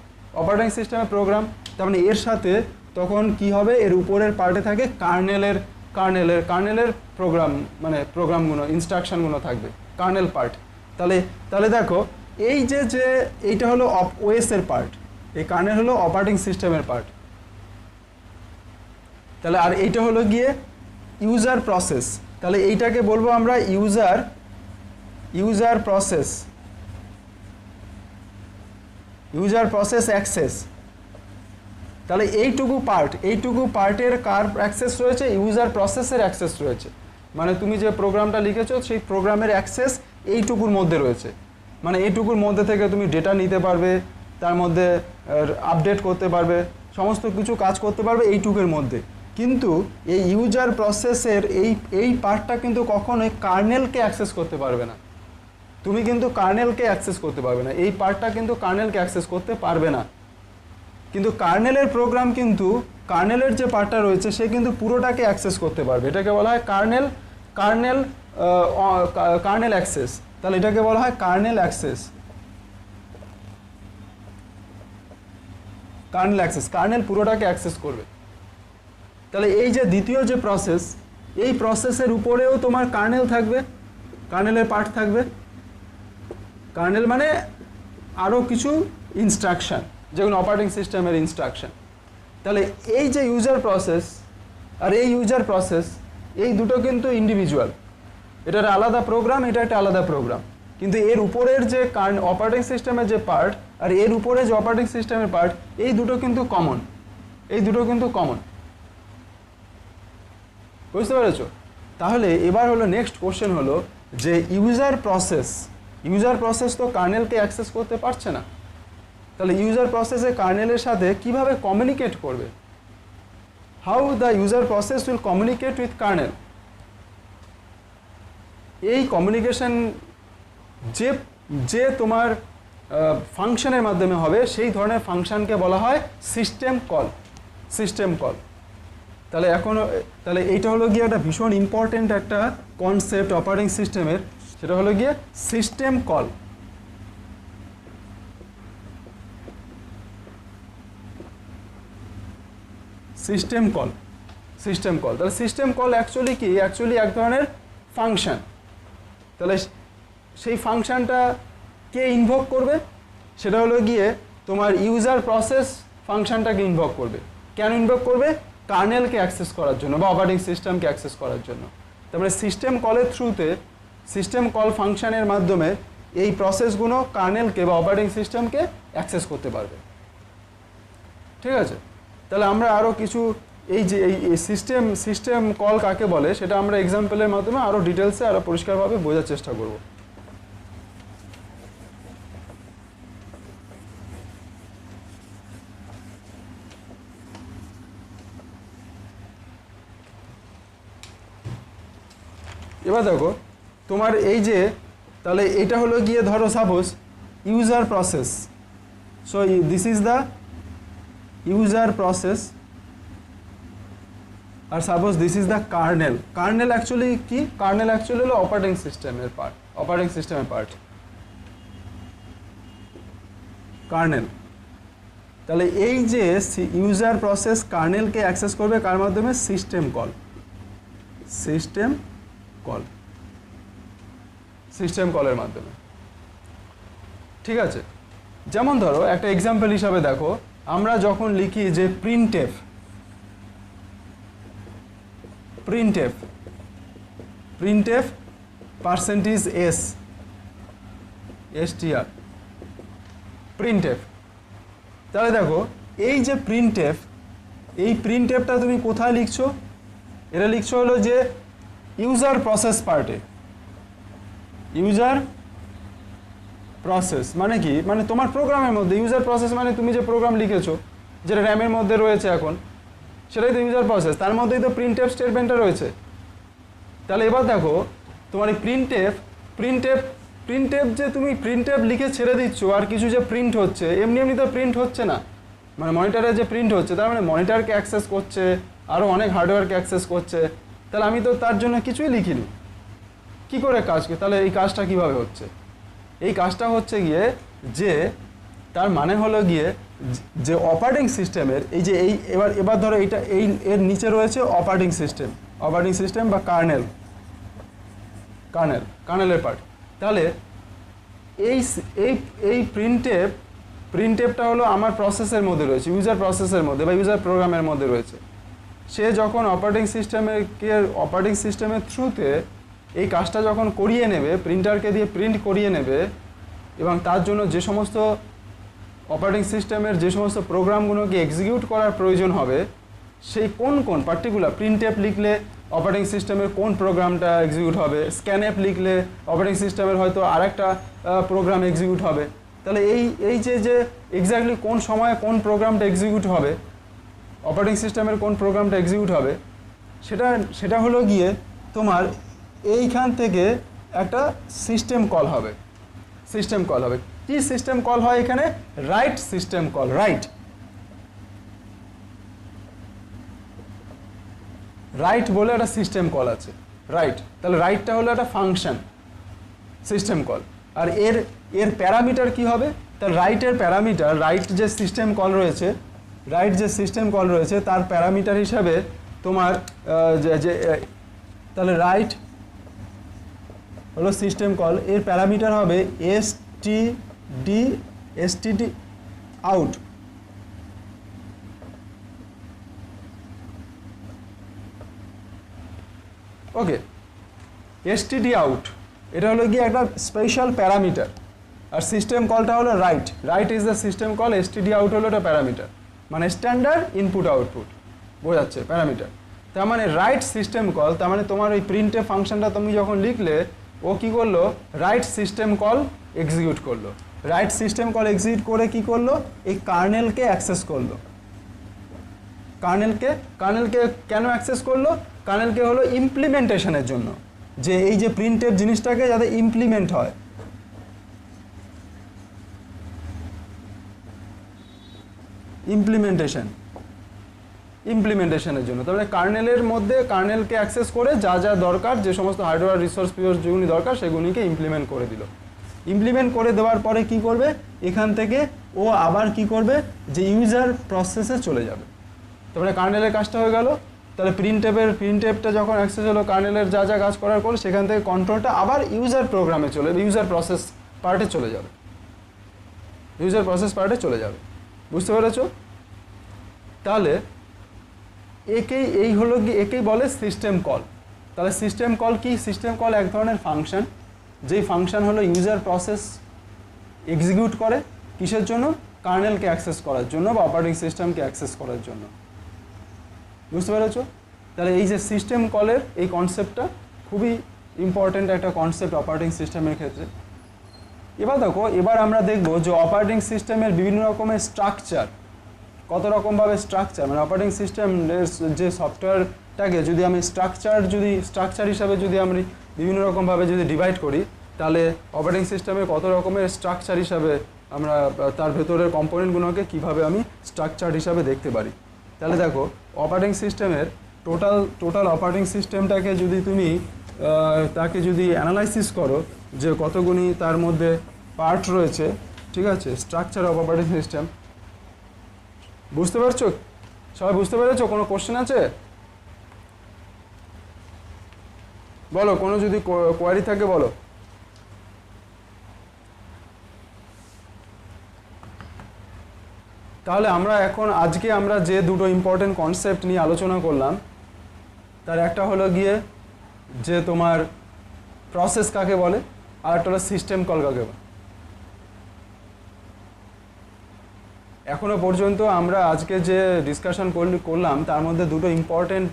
অপারেটিং সিস্টেমের প্রোগ্রাম। তার মানে এর সাথে তখন কি হবে, এর উপরের পার্টে থাকে কার্নেলের প্রোগ্রাম, মানে প্রোগ্রামগুলো ইনস্ট্রাকশনগুলো থাকবে, কার্নেল পার্ট। তাহলে দেখো এই যে এইটা হলো ওএসের পার্ট, এই কার্নেল হলো অপারেটিং সিস্টেমের পার্ট। তাহলে আর এইটা হলো গিয়ে ইউজার প্রসেস, তাহলে এইটাকে বলবো আমরা ইউজার প্রসেস অ্যাক্সেস। তাহলে এইটুকু পার্টের কার অ্যাক্সেস রয়েছে, ইউজার প্রসেসের অ্যাক্সেস রয়েছে। মানে তুমি যে প্রোগ্রামটা লিখেছো সেই প্রোগ্রামের অ্যাক্সেস এইটুকুর মধ্যে রয়েছে, মানে এইটুকুর মধ্যে থেকে তুমি ডেটা নিতে পারবে, তার মধ্যে আপডেট করতে পারবে, সমস্ত কিছু কাজ করতে পারবে এইটুকুর মধ্যে। কিন্তু এই ইউজার প্রসেসের এই পার্টটা কিন্তু কখনোই কার্নেলকে অ্যাক্সেস করতে পারবে না। তুমি কিন্তু কার্নেলকে অ্যাক্সেস করতে পারবে না, এই পার্টটা কিন্তু কার্নেলকে অ্যাক্সেস করতে পারবে না। কিন্তু কার্নেলের প্রোগ্রাম কিন্তু কার্নেলের যে পার্টটা রয়েছে সে কিন্তু পুরোটাকে অ্যাক্সেস করতে পারবে। এটাকে বলা হয় কার্নেল অ্যাক্সেস। তাহলে এটাকে বলা হয় কার্নেল অ্যাক্সেস। কার্নেল পুরোটাকে অ্যাক্সেস করবে। তাহলে এই যে দ্বিতীয় যে প্রসেস, এই প্রসেসের উপরেও তোমার কার্নেল থাকবে, কার্নেলের পার্ট থাকবে। কার্নেল মানে আরও কিছু ইনস্ট্রাকশন, যেগুলো অপারেটিং সিস্টেমের ইনস্ট্রাকশন। তাহলে এই যে ইউজার প্রসেস আর এই ইউজার প্রসেস, এই দুটো কিন্তু ইন্ডিভিজুয়াল, এটা একটা আলাদা প্রোগ্রাম, এটা একটা আলাদা প্রোগ্রাম। কিন্তু এর উপরের যে অপারেটিং সিস্টেমের যে পার্ট আর এর উপরে যে অপারেটিং সিস্টেমের পার্ট, এই দুটো কিন্তু কমন, বুঝতে পেরেছো? তাহলে এবার হলো নেক্সট কোশ্চেন হলো যে ইউজার প্রসেস তো কার্নেলকে অ্যাক্সেস করতে পারছে না। তাহলে ইউজার প্রসেসে কার্নেলের সাথে কিভাবে কমিউনিকেট করবে? How the user process will communicate with kernel. এই কমিউনিকেশন যে তোমার ফাংশনের মাধ্যমে হবে, সেই ধরনের ফাংশনকে বলা হয় সিস্টেম কল। তাহলে এইটা হলো গিয়ে একটা ভীষণ ইম্পর্টেন্ট একটা কনসেপ্ট অপারেটিং সিস্টেমের, সেটা হলো গিয়ে সিস্টেম কল। তাহলে সিস্টেম কল অ্যাকচুয়ালি কি? অ্যাকচুয়ালি এক ধরনের ফাংশন। তাহলে সেই ফাংশনটা কে ইনভোক করবে? সেটা হলো গিয়ে তোমার ইউজার প্রসেস ফাংশনটাকে ইনভোক করবে। কেন ইনভোক করবে? কার্নেলকে অ্যাক্সেস করার জন্য বা অপারেটিং সিস্টেমকে অ্যাক্সেস করার জন্য। তারপরে সিস্টেম কলের থ্রুতে, সিস্টেম কল ফাংশনের মাধ্যমে এই প্রসেসগুলো কার্নেলকে বা অপারেটিং সিস্টেমকে অ্যাক্সেস করতে পারবে। ঠিক আছে? তাহলে আমরা আরও কিছু এই যে এই সিস্টেম কল কাকে বলে সেটা আমরা এক্সাম্পলের মাধ্যমে আরও ডিটেলসে আরও পরিষ্কারভাবে বোঝার চেষ্টা করব। এবার দেখো তোমার এই যে, তাহলে এটা হলো গিয়ে ধরো suppose user process. So this is the user process আর suppose this is the kernel. Kernel actually কি? কার্নেল অ্যাকচুয়ালি হলো অপারেটিং সিস্টেমের পার্ট, অপারেটিং সিস্টেমের পার্ট কার্নেল। তাহলে এই যে ইউজার প্রসেস কার্নেলকে অ্যাক্সেস করবে কার মাধ্যমে? System call, system call, system কলের মাধ্যমে। ঠিক আছে, যেমন ধরো একটা এক্সাম্পল হিসাবে দেখো, আমরা যখন লিখি যে printf, printf printf percentage S STR printf, তাহলে দেখো এই যে প্রিন্টএফ, এই প্রিন্টএফটা তুমি কোথায় লিখছো? এটা লিখছো হলো যে ইউজার প্রসেস পার্টে। ইউজার প্রসেস মানে কি? মানে তোমার প্রোগ্রামের মধ্যে। ইউজার প্রসেস মানে তুমি যে প্রোগ্রাম লিখেছো, যেটা র্যামের মধ্যে রয়েছে এখন, সেটাই তো ইউজার প্রসেস, তার মধ্যেই তো প্রিন্টএফ স্টেটমেন্টটা রয়েছে। তাহলে এবার দেখো তোমার এই প্রিন্টএফ যে তুমি প্রিন্টএফ লিখে ছেড়ে দিচ্ছ, আর কিছু যে প্রিন্ট হচ্ছে, এমনি এমনি তো প্রিন্ট হচ্ছে না। মানে মনিটরে যে প্রিন্ট হচ্ছে, তার মানে মনিটরকে অ্যাক্সেস করছে, আরও অনেক হার্ডওয়্যারকে অ্যাক্সেস করছে। তাহলে আমি তো তার জন্য কিছুই লিখিনি, কি করে কাজকে? তাহলে এই কাজটা কিভাবে হচ্ছে? এই কাজটা হচ্ছে গিয়ে যে তার মানে হলো গিয়ে যে অপারেটিং সিস্টেমের এই যে এবার ধরো এইটা এর নিচে রয়েছে অপারেটিং সিস্টেম বা কার্নেলের পার্ট। তাহলে এই প্রিন্টএফটা হলো আমার প্রসেসের মধ্যে রয়েছে, ইউজার প্রসেসের মধ্যে বা ইউজার প্রোগ্রামের মধ্যে রয়েছে। সে যখন অপারেটিং সিস্টেমের থ্রুতে এই কাজটা যখন করিয়ে নেবে, প্রিন্টারকে দিয়ে প্রিন্ট করিয়ে নেবে, এবং তার জন্য যে সমস্ত অপারেটিং সিস্টেমের যে সমস্ত প্রোগ্রামগুলোকে এক্সিকিউট করার প্রয়োজন হবে, সেই কোন পার্টিকুলার প্রিন্টএফ লিখলে অপারেটিং সিস্টেমের কোন প্রোগ্রামটা এক্সিকিউট হবে, স্ক্যানএফ লিখলে অপারেটিং সিস্টেমের হয়তো আরেকটা প্রোগ্রাম এক্সিকিউট হবে। তাহলে এই যে এক্স্যাক্টলি কোন সময়ে কোন প্রোগ্রামটা এক্সিকিউট হবে, অপারেটিং সিস্টেমের কোন প্রোগ্রামটা এক্সিকিউট হবে, সেটা হলো গিয়ে তোমার এইখান থেকে একটা সিস্টেম কল হবে। কি সিস্টেম কল হয় এখানে? রাইট সিস্টেম কল, রাইট বলে একটা সিস্টেম কল আছে, রাইট। তাহলে রাইটটা হলো একটা ফাংশন, সিস্টেম কল। আর এর প্যারামিটার কি হবে? তার রাইটের প্যারামিটার, রাইট যে সিস্টেম কল রয়েছে তার প্যারামিটার হিসাবে তোমার তাহলে রাইট হলো সিস্টেম কল, এর প্যারামিটার হবে std out। ওকে, std out এটা হলো গিয়ে একটা স্পেশাল প্যারামিটার, আর সিস্টেম কলটা হলো right is the system call, std out হলো একটা প্যারামিটার, মানে স্ট্যান্ডার্ড ইনপুট আউটপুট বোঝাচ্ছে প্যারামিটার। তার মানে রাইট সিস্টেম কল, তার মানে তোমার ওই প্রিন্টএফ ফাংশনটা তুমি যখন লিখলে, ও কি করলো? রাইট সিস্টেম কল এক্সিকিউট করলো। রাইট সিস্টেম কল এক্সিকিউট করে কি করলো? এই কার্নেলকে অ্যাক্সেস করলো। কার্নেলকে কেন অ্যাক্সেস করলো? কার্নেলকে হলো ইমপ্লিমেন্টেশনের জন্য, যে এই যে প্রিন্টএফ জিনিসটাকে যাতে ইমপ্লিমেন্ট হয়। ইমপ্লিমেন্টেশনের জন্য। তাহলে কার্নেলের মধ্যে কার্নেলকে অ্যাক্সেস করে যা যা দরকার, যে সমস্ত হার্ডওয়্যার রিসোর্স যেগুলি দরকার সেগুলিকে ইমপ্লিমেন্ট করে দিল। ইমপ্লিমেন্ট করে দেওয়ার পরে কি করবে? এখান থেকে ও আবার কি করবে? যে ইউজার প্রসেসে চলে যাবে। তারপরে কার্নেলের কাজটা হয়ে গেল। তাহলে প্রিন্টএফটা যখন অ্যাক্সেস হলো, কার্নেলের যা যা কাজ করার পর সেখান থেকে কন্ট্রোলটা আবার ইউজার প্রোগ্রামে ইউজার প্রসেস পার্টে চলে যাবে। বুঝতে পেরেছো? তাহলে একেই বলে সিস্টেম কল। তাহলে সিস্টেম কল কি? সিস্টেম কল এক ধরনের ফাংশন, যেই ফাংশন হলো ইউজার প্রসেস এক্সিকিউট করে কিসের জন্য? কার্নেলকে অ্যাক্সেস করার জন্য বা অপারেটিং সিস্টেমকে অ্যাক্সেস করার জন্য। বুঝতে পেরেছো? তাহলে এই যে সিস্টেম কলের এই কনসেপ্টটা খুবই ইম্পর্ট্যান্ট একটা কনসেপ্ট অপারেটিং সিস্টেমের ক্ষেত্রে। এবার দেখো, এবার আমরা দেখব যে অপারেটিং সিস্টেমের বিভিন্ন রকমের স্ট্রাকচার, কত রকমভাবে স্ট্রাকচার, মানে অপারেটিং সিস্টেমের যে সফটওয়্যারটাকে যদি আমি স্ট্রাকচার হিসাবে যদি আমি বিভিন্ন রকমভাবে যদি ডিভাইড করি, তাহলে অপারেটিং সিস্টেমের কত রকমের স্ট্রাকচার হিসাবে আমরা তার ভেতরের কম্পোনেন্টগুলোকে কীভাবে আমি স্ট্রাকচার হিসাবে দেখতে পারি। তাহলে দেখো, অপারেটিং সিস্টেমের টোটাল অপারেটিং সিস্টেমটাকে যদি তুমি তাকে যদি অ্যানালাইসিস করো যে কতগুলি তার মধ্যে পার্ট রয়েছে, ঠিক আছে, স্ট্রাকচার অফ অপারেটিং সিস্টেম, বুঝতে পারছো? সবাই বুঝতে পেরেছো? কোনো কোশ্চেন আছে? বলো, কোনো যদি কোয়ারি থাকে বলো। তাহলে আজকে আমরা যে দুটো ইম্পর্টেন্ট কনসেপ্ট নিয়ে আলোচনা করলাম, তার একটা হলো গিয়ে যে তোমার প্রসেস কাকে বলে, আর একটা হলো সিস্টেম কল কাকে বলে। এখনো পর্যন্ত আমরা আজকে যে ডিসকাশন করলাম তার মধ্যে দুটো ইম্পর্টেন্ট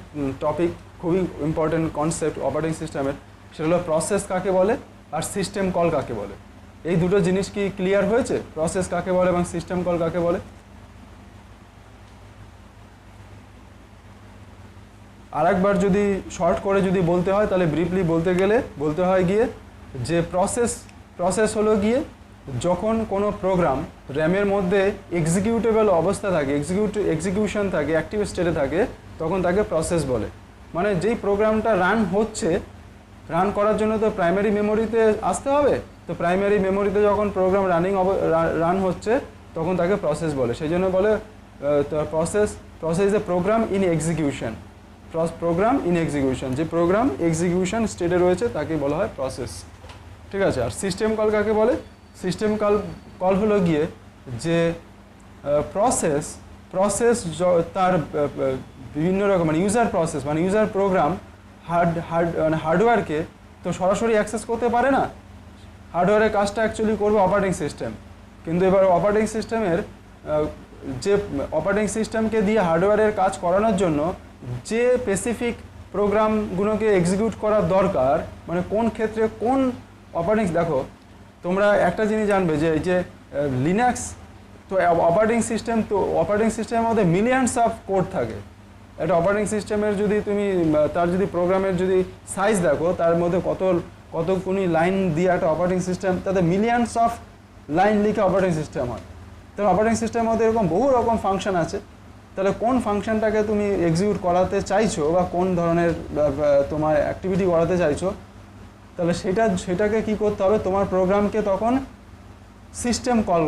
টপিক, খুবই ইম্পর্টেন্ট কনসেপ্ট অপারেটিং সিস্টেমের, সেটা হলো প্রসেস কাকে বলে আর সিস্টেম কল কাকে বলে। এই দুটো জিনিস কি ক্লিয়ার হয়েছে? প্রসেস কাকে বলে এবং সিস্টেম কল কাকে বলে? আরেকবার যদি শর্ট করে যদি বলতে হয় তাহলে ব্রিফলি বলতে হয় গিয়ে যে প্রসেস হলো গিয়ে যখন কোনো প্রোগ্রাম র্যামের মধ্যে এক্সিকিউটেবল অবস্থা থাকে, এক্সিকিউশন থাকে, অ্যাক্টিভ স্টেটে থাকে, তখন তাকে প্রসেস বলে। মানে যেই প্রোগ্রামটা রান করার জন্য তো প্রাইমারি মেমোরিতে আসতে হবে, তো প্রাইমারি মেমোরিতে যখন প্রোগ্রাম রান হচ্ছে তখন তাকে প্রসেস বলে। সেই জন্য বলে process is a program in execution. যে প্রোগ্রাম এক্সিকিউশন স্টেটে রয়েছে তাকে বলা হয় প্রসেস, ঠিক আছে। আর সিস্টেম কল কাকে বলে? সিস্টেম কল হলো গিয়ে যে প্রসেস তার বিভিন্ন রকম মানে ইউজার প্রসেস মানে ইউজার প্রোগ্রাম হার্ডওয়্যারকে তো সরাসরি অ্যাক্সেস করতে পারে না, হার্ডওয়্যারের কাজটা অ্যাকচুয়ালি করবে অপারেটিং সিস্টেম। কিন্তু এবার অপারেটিং সিস্টেমকে দিয়ে হার্ডওয়্যারের কাজ করানোর জন্য যে স্পেসিফিক প্রোগ্রামগুলোকে এক্সিকিউট করার দরকার, মানে কোন ক্ষেত্রে কোন অপারেটিং, দেখো তোমরা একটা জিনিস জানবে যে লিনাক্স তো অপারেটিং সিস্টেমের মধ্যে মিলিয়নস অফ কোড থাকে। একটা অপারেটিং সিস্টেমের যদি তুমি তার যদি প্রোগ্রামের যদি সাইজ দেখো, তার মধ্যে কতগুলি লাইন দিয়ে একটা অপারেটিং সিস্টেম, তাতে মিলিয়নস অফ লাইন লিখে অপারেটিং সিস্টেম হয়। তাহলে অপারেটিং সিস্টেমের মধ্যে এরকম বহু রকম ফাংশন আছে। তাহলে কোন ফাংশনটাকে তুমি এক্সিকিউট করাতে চাইছো বা কোন ধরনের তোমার অ্যাক্টিভিটি করাতে চাইছো, তাহলে সেটাকে কি করতে হবে, তোমার প্রোগ্রামকে তখন সিস্টেম কল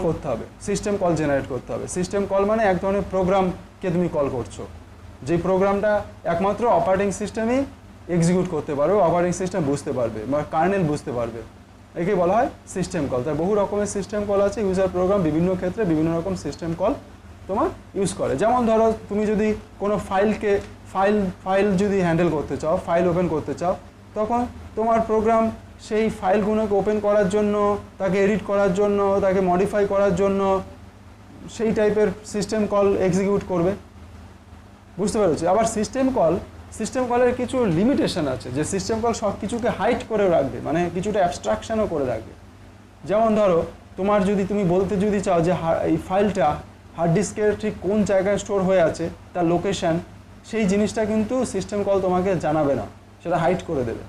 করতে হবে, সিস্টেম কল জেনারেট করতে হবে। সিস্টেম কল মানে এক ধরনের প্রোগ্রামকে তুমি কল করছো, যে প্রোগ্রামটা একমাত্র অপারেটিং সিস্টেমই এক্সিকিউট করতে পারবে, অপারেটিং সিস্টেম বুঝতে পারবে বা কার্নেল বুঝতে পারবে, একে বলা হয় সিস্টেম কল। তার বহু রকমের সিস্টেম কল আছে। ইউজার প্রোগ্রাম বিভিন্ন ক্ষেত্রে বিভিন্ন রকম সিস্টেম কল তোমার ইউজ করে। যেমন ধরো তুমি যদি কোনো ফাইল যদি হ্যান্ডেল করতে চাও, ফাইল ওপেন করতে চাও, তখন তোমার প্রোগ্রাম সেই ফাইলগুলোকে ওপেন করার জন্য, তাকে এডিট করার জন্য, তাকে মডিফাই করার জন্য সেই টাইপের সিস্টেম কল এক্সিকিউট করবে, বুঝতে পেরেছি। আবার সিস্টেম কলের কিছু লিমিটেশন আছে, যে সিস্টেম কল সব কিছুকে হাইড করে রাখবে, মানে কিছুটা অ্যাবস্ট্রাকশনও করে রাখবে। যেমন ধরো তুমি বলতে যদি চাও যে এই ফাইলটা হার্ড ডিস্কের ঠিক কোন জায়গায় স্টোর হয়ে আছে, তার লোকেশান, সেই জিনিসটা কিন্তু সিস্টেম কল তোমাকে জানাবে না, সেটা হাইড করে দেবে।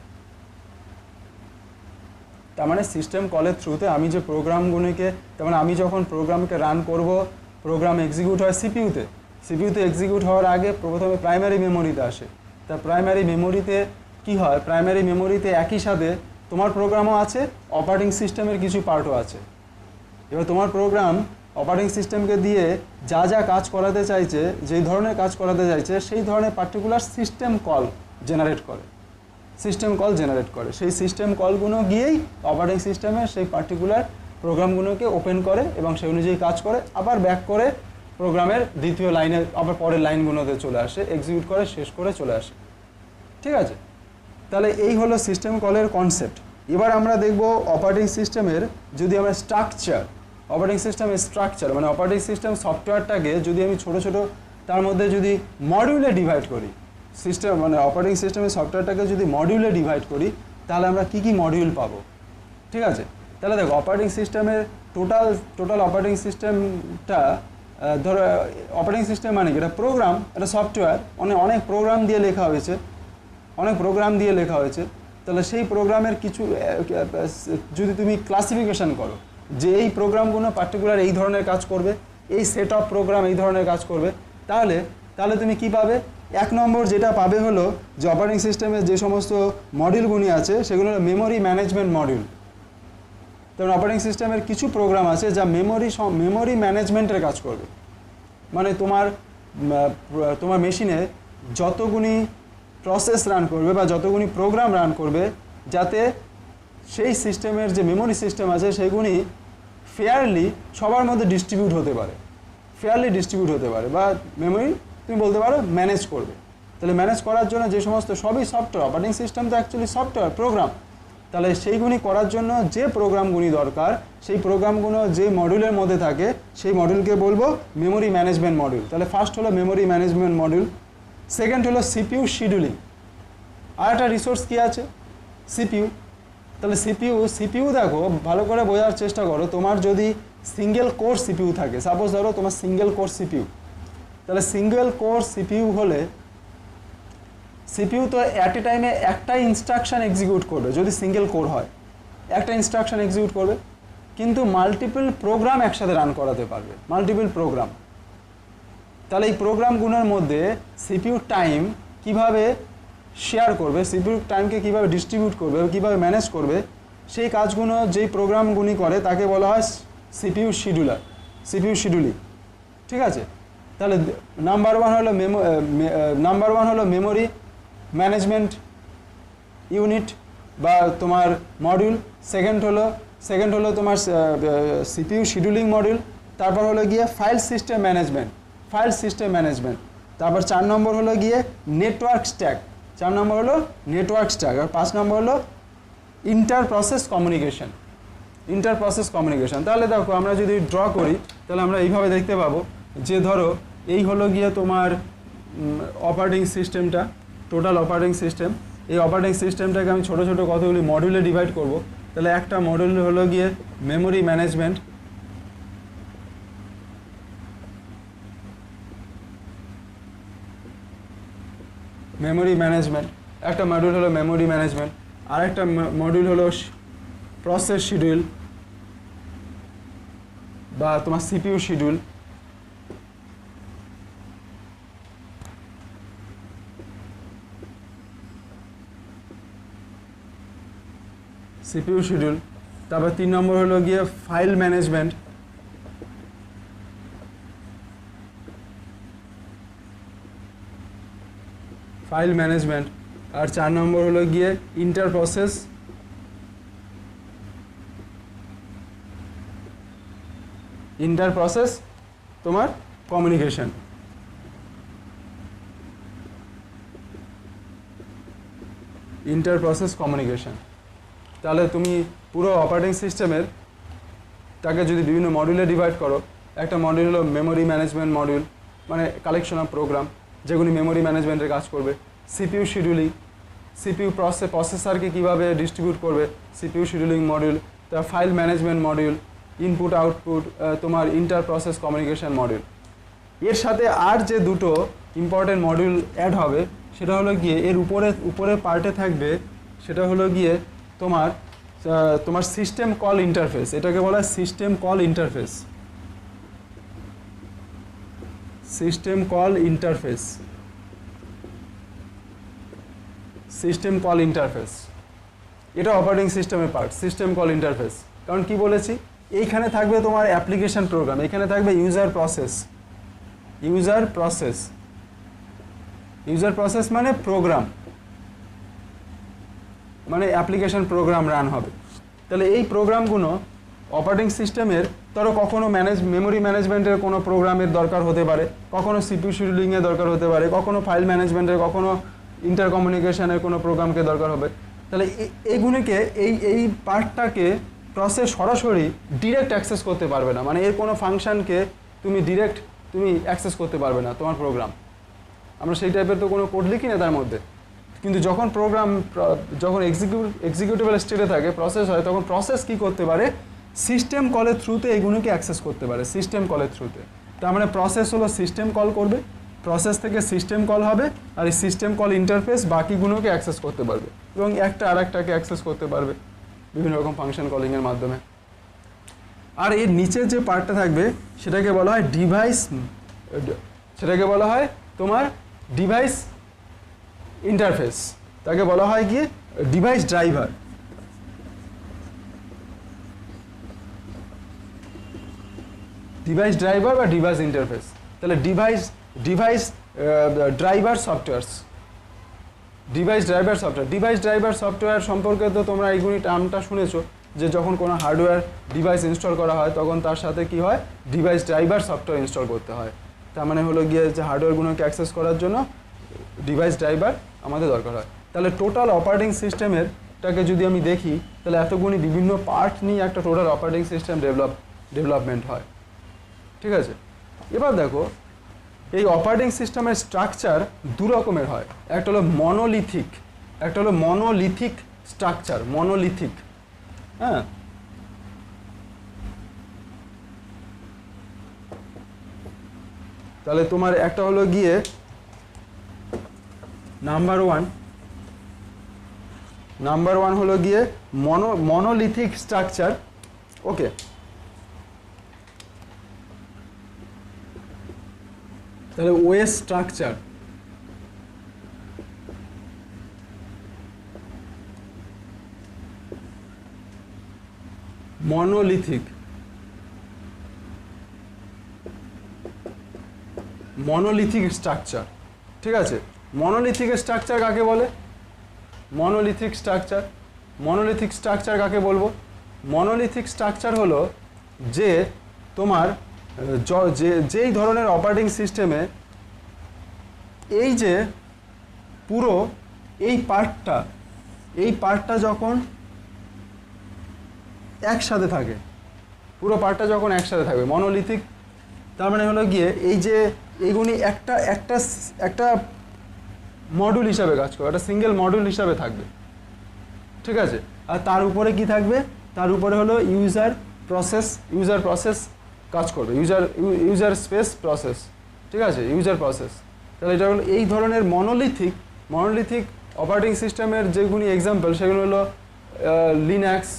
তার মানে সিস্টেম কলের থ্রুতে আমি যে প্রোগ্রামগুলোকে, তার মানে আমি যখন প্রোগ্রামকে রান করব, প্রোগ্রাম এক্সিকিউট হয় সিপিইউতে এক্সিকিউট হওয়ার আগে প্রথমে প্রাইমারি মেমোরিতে আসে। তা প্রাইমারি মেমোরিতে কি হয়, প্রাইমারি মেমোরিতে একই সাথে তোমার প্রোগ্রামও আছে, অপারেটিং সিস্টেমের কিছু পার্টও আছে। এবার তোমার প্রোগ্রাম অপারেটিং সিস্টেমকে দিয়ে যা কাজ করাতে চাইছে, যেই ধরনের কাজ করাতে চাইছে, সেই ধরনের পার্টিকুলার সিস্টেম কল জেনারেট করে। সেই সিস্টেম কলগুলো গিয়েই অপারেটিং সিস্টেমের সেই পার্টিকুলার প্রোগ্রামগুলোকে ওপেন করে এবং সেই অনুযায়ী কাজ করে, আবার ব্যাক করে প্রোগ্রামের দ্বিতীয় লাইনে আবার পরের লাইনগুলোতে চলে আসে, এক্সিকিউট করে শেষ করে চলে আসে, ঠিক আছে। তাহলে এই হলো সিস্টেম কলের কনসেপ্ট। এবার আমরা দেখব অপারেটিং সিস্টেমের যদি আমরা অপারেটিং সিস্টেমের স্ট্রাকচার, মানে অপারেটিং সিস্টেম সফটওয়্যারটাকে যদি আমি ছোট তার মধ্যে যদি মডিউলে ডিভাইড করি, অপারেটিং সিস্টেমের সফটওয়্যারটাকে যদি মডিউলে ডিভাইড করি, তাহলে আমরা কি মডিউল পাবো, ঠিক আছে। তাহলে দেখো অপারেটিং সিস্টেমের টোটাল অপারেটিং সিস্টেমটা, ধরো অপারেটিং সিস্টেম মানে কি, এটা প্রোগ্রাম, এটা সফটওয়্যার, অনেক প্রোগ্রাম দিয়ে লেখা হয়েছে। তাহলে সেই প্রোগ্রামের কিছু যদি তুমি ক্লাসিফিকেশন করো যে এই প্রোগ্রামগুলো পার্টিকুলার এই ধরনের কাজ করবে, এই সেট অফ প্রোগ্রাম এই ধরনের কাজ করবে, তাহলে তাহলে তুমি কি পাবে? 1 নম্বর যেটা পাবে হলো যে অপারেটিং সিস্টেমের যে সমস্ত মডিউলগুলি আছে সেগুলো হলো মেমোরি ম্যানেজমেন্ট মডিউল। কারণ অপারেটিং সিস্টেমের কিছু প্রোগ্রাম আছে যা মেমোরি ম্যানেজমেন্টের কাজ করবে, মানে তোমার মেশিনে যতগুলি প্রসেস রান করবে বা যতগুলি প্রোগ্রাম রান করবে যাতে সেই সিস্টেমের যে মেমোরি সিস্টেম আছে সেগুলি ফেয়ারলি সবার মধ্যে ডিস্ট্রিবিউট হতে পারে বা মেমোরি তুমি বলতে পারো ম্যানেজ করবে। তাহলে ম্যানেজ করার জন্য যে সমস্ত সবই সফটওয়্যার, অপারেটিং সিস্টেম তো অ্যাকচুয়ালি সফটওয়্যার প্রোগ্রাম, তাহলে সেইগুলি করার জন্য যে প্রোগ্রামগুলি দরকার সেই প্রোগ্রামগুলো যে মডিউলের মধ্যে থাকে সেই মডিউলকে বলবো মেমোরি ম্যানেজমেন্ট মডিউল। তাহলে ফার্স্ট হলো মেমোরি ম্যানেজমেন্ট মডিউল, সেকেন্ড হলো সিপিইউ শিডিউলিং, আর একটা রিসোর্স কী আছে? সিপিইউ। তাহলে সিপিইউ দেখো ভালো করে বোঝার চেষ্টা করো। তোমার যদি সিঙ্গেল কোর সিপিইউ থাকে, সাপোজ ধরো তোমার সিঙ্গেল কোর সিপিইউ, তাহলে সিঙ্গেল কোর সিপিইউ হলে সিপিইউ তো অ্যাট এ টাইমে একটাই ইনস্ট্রাকশান এক্সিকিউট করবে, যদি সিঙ্গেল কোর হয় একটা ইনস্ট্রাকশান এক্সিকিউট করবে, কিন্তু মাল্টিপল প্রোগ্রাম একসাথে রান করাতে পারবে, মাল্টিপল প্রোগ্রাম। তাহলে এই প্রোগ্রামগুলোর মধ্যে সিপিইউ টাইম কিভাবে শেয়ার করবে, সিপিইউ টাইমকে কীভাবে ডিস্ট্রিবিউট করবে, কীভাবে ম্যানেজ করবে, সেই কাজগুলো যেই প্রোগ্রামগুলি করে তাকে বলা হয় সিপিইউ শিডিউলিং। ঠিক আছে? তাহলে নাম্বার ওয়ান হলো মেমোরি ম্যানেজমেন্ট ইউনিট বা তোমার মডিউল, সেকেন্ড হলো তোমার সিপিইউ শিডিউলিং মডিউল, তারপর হলো গিয়ে ফাইল সিস্টেম ম্যানেজমেন্ট, তারপর 4 নম্বর হলো গিয়ে নেটওয়ার্ক স্ট্যাক, আর 5 নম্বর হলো ইন্টার প্রসেস কমিউনিকেশন। তাহলে দেখো আমরা যদি ড্র করি তাহলে আমরা এইভাবে দেখতে পাবো যে ধরো এই হলো গিয়ে তোমার অপারেটিং সিস্টেমটা, টোটাল অপারেটিং সিস্টেম। এই অপারেটিং সিস্টেমটাকে আমি ছোটো ছোটো কতগুলি মডিউলে ডিভাইড করব। তাহলে একটা মডিউল হলো গিয়ে মেমোরি ম্যানেজমেন্ট, একটা মডিউল হলো মেমোরি ম্যানেজমেন্ট, আর একটা মডিউল হলো প্রসেস শিডিউল বা তোমার সিপিইউ শিডিউল। তারপর 3 নম্বর হলো গিয়ে ফাইল ম্যানেজমেন্ট, আর 4 নম্বর হলো গিয়ে ইন্টার প্রসেস তোমার কমিউনিকেশন। তাহলে তুমি পুরো অপারেটিং সিস্টেমের তাকে যদি বিভিন্ন মডিউলে ডিভাইড করো, একটা মডিউল হলো মেমোরি ম্যানেজমেন্ট মডিউল, মানে কালেকশন অফ প্রোগ্রাম যেগুলি মেমোরি ম্যানেজমেন্টের কাজ করবে, সিপিইউ শিডিউলিং, সিপিইউ প্রসেসরকে কীভাবে ডিস্ট্রিবিউট করবে, সিপিইউ শিডিউলিং মডিউল, তার file management module, input output তোমার ইন্টার প্রসেস কমিউনিকেশন মডিউল। এর সাথে আর যে দুটো ইম্পর্টেন্ট মডিউল অ্যাড হবে সেটা হলো গিয়ে এর উপরে পার্টে থাকবে, সেটা হলো গিয়ে তোমার সিস্টেম কল ইন্টারফেস। এটাকে বলা হয় সিস্টেম কল ইন্টারফেস। এটা অপারেটিং সিস্টেমের পার্ট, সিস্টেম কল ইন্টারফেস। কারণ কি বলেছি, এইখানে থাকবে তোমার অ্যাপ্লিকেশন প্রোগ্রাম, এখানে থাকবে ইউজার প্রসেস মানে প্রোগ্রাম, মানে অ্যাপ্লিকেশন প্রোগ্রাম রান হবে। তাহলে এই প্রোগ্রামগুলো অপারেটিং সিস্টেমের ধরো কখনো মেমোরি ম্যানেজমেন্টের কোনো প্রোগ্রামের দরকার হতে পারে, কখনো সিপিইউ শিডিউলিংয়ের দরকার হতে পারে, কখনো ফাইল ম্যানেজমেন্টের, কখনো ইন্টার কমিউনিকেশনের কোনো প্রোগ্রামকে দরকার হবে। তাহলে এইগুলিকে এই পার্টটাকে প্রসেস সরাসরি ডিরেক্ট অ্যাক্সেস করতে পারবে না, মানে এর কোনো ফাংশনকে তুমি অ্যাক্সেস করতে পারবে না তোমার প্রোগ্রাম। আমরা সেই টাইপের তো কোনো কোড লিখি না তার মধ্যে, কিন্তু যখন যখন এক্সিকিউটেবল স্টেটে থাকে, প্রসেস হয়, তখন প্রসেস কি করতে পারে, সিস্টেম কলের থ্রুতে এইগুলোকে অ্যাক্সেস করতে পারে, তার মানে প্রসেস হলো সিস্টেম কল করবে, প্রসেস থেকে সিস্টেম কল হবে, আর এই সিস্টেম কল ইন্টারফেস বাকিগুলোকে অ্যাক্সেস করতে পারবে এবং একটা আরেকটাকে অ্যাক্সেস করতে পারবে বিভিন্ন রকম ফাংশন কলিংয়ের মাধ্যমে। আর এর নিচে যে পার্টটা থাকবে সেটাকে বলা হয় তোমার ডিভাইস ইন্টারফেস, তাকে বলা হয় কি ডিভাইস ড্রাইভার। ডিভাইস ড্রাইভার বা ডিভাইস ইন্টারফেস, তাহলে device driver softwares, device driver software সম্পর্কে তো তোমরা এইগুলি টার্মটা শুনেছো, যে যখন কোনো হার্ডওয়্যার ডিভাইস ইনস্টল করা হয় তখন তার সাথে কি হয়, ডিভাইস ড্রাইভার সফটওয়্যার ইনস্টল করতে হয়। তার মানে হলো গিয়ে যে হার্ডওয়্যারগুলোকে অ্যাক্সেস করার জন্য ডিভাইস ড্রাইভার আমাদের দরকার হয়। তাহলে টোটাল অপারেটিং সিস্টেমেরটাকে যদি আমি দেখি, তাহলে এতগুলি বিভিন্ন পার্ট নিয়ে একটা টোটাল অপারেটিং সিস্টেম ডেভেলপমেন্ট হয়। ঠিক আছে, এবার দেখো এই অপারেটিং সিস্টেমের স্ট্রাকচার দু রকমের হয়, একটা হলো মনোলিথিক, একটা হলো মনোলিথিক স্ট্রাকচার, মনোলিথিক। হ্যাঁ, তাহলে তোমার একটা হলো গিয়ে নাম্বার ওয়ান হলো গিয়ে মনোলিথিক স্ট্রাকচার। ওকে, তাহলে ওএস স্ট্রাকচার, মনোলিথিক স্ট্রাকচার। ঠিক আছে, মনোলিথিক স্ট্রাকচার কাকে বলে? মনোলিথিক স্ট্রাকচার কাকে বলবো? মনোলিথিক স্ট্রাকচার হলো যে তোমার যেই ধরনের অপারেটিং সিস্টেমে এই যে পুরো এই পার্টটা যখন একসাথে থাকে, পুরো পার্টটা যখন একসাথে থাকবে মনোলিথিক। তার মানে হলো গিয়ে এই যে এইগুলি একটা মডিউল হিসাবে কাজ করবে, একটা সিঙ্গেল মডিউল হিসাবে থাকবে। ঠিক আছে, আর তার উপরে কি থাকবে? তার উপরে হলো ইউজার প্রসেস কাজ করবে, ইউজার স্পেস প্রসেস। ঠিক আছে, ইউজার প্রসেস। তাহলে এটা হলো এই ধরনের মনোলিথিক অপারেটিং সিস্টেমের যেগুলি এক্সাম্পল, সেগুলো হলো লিনাক্স,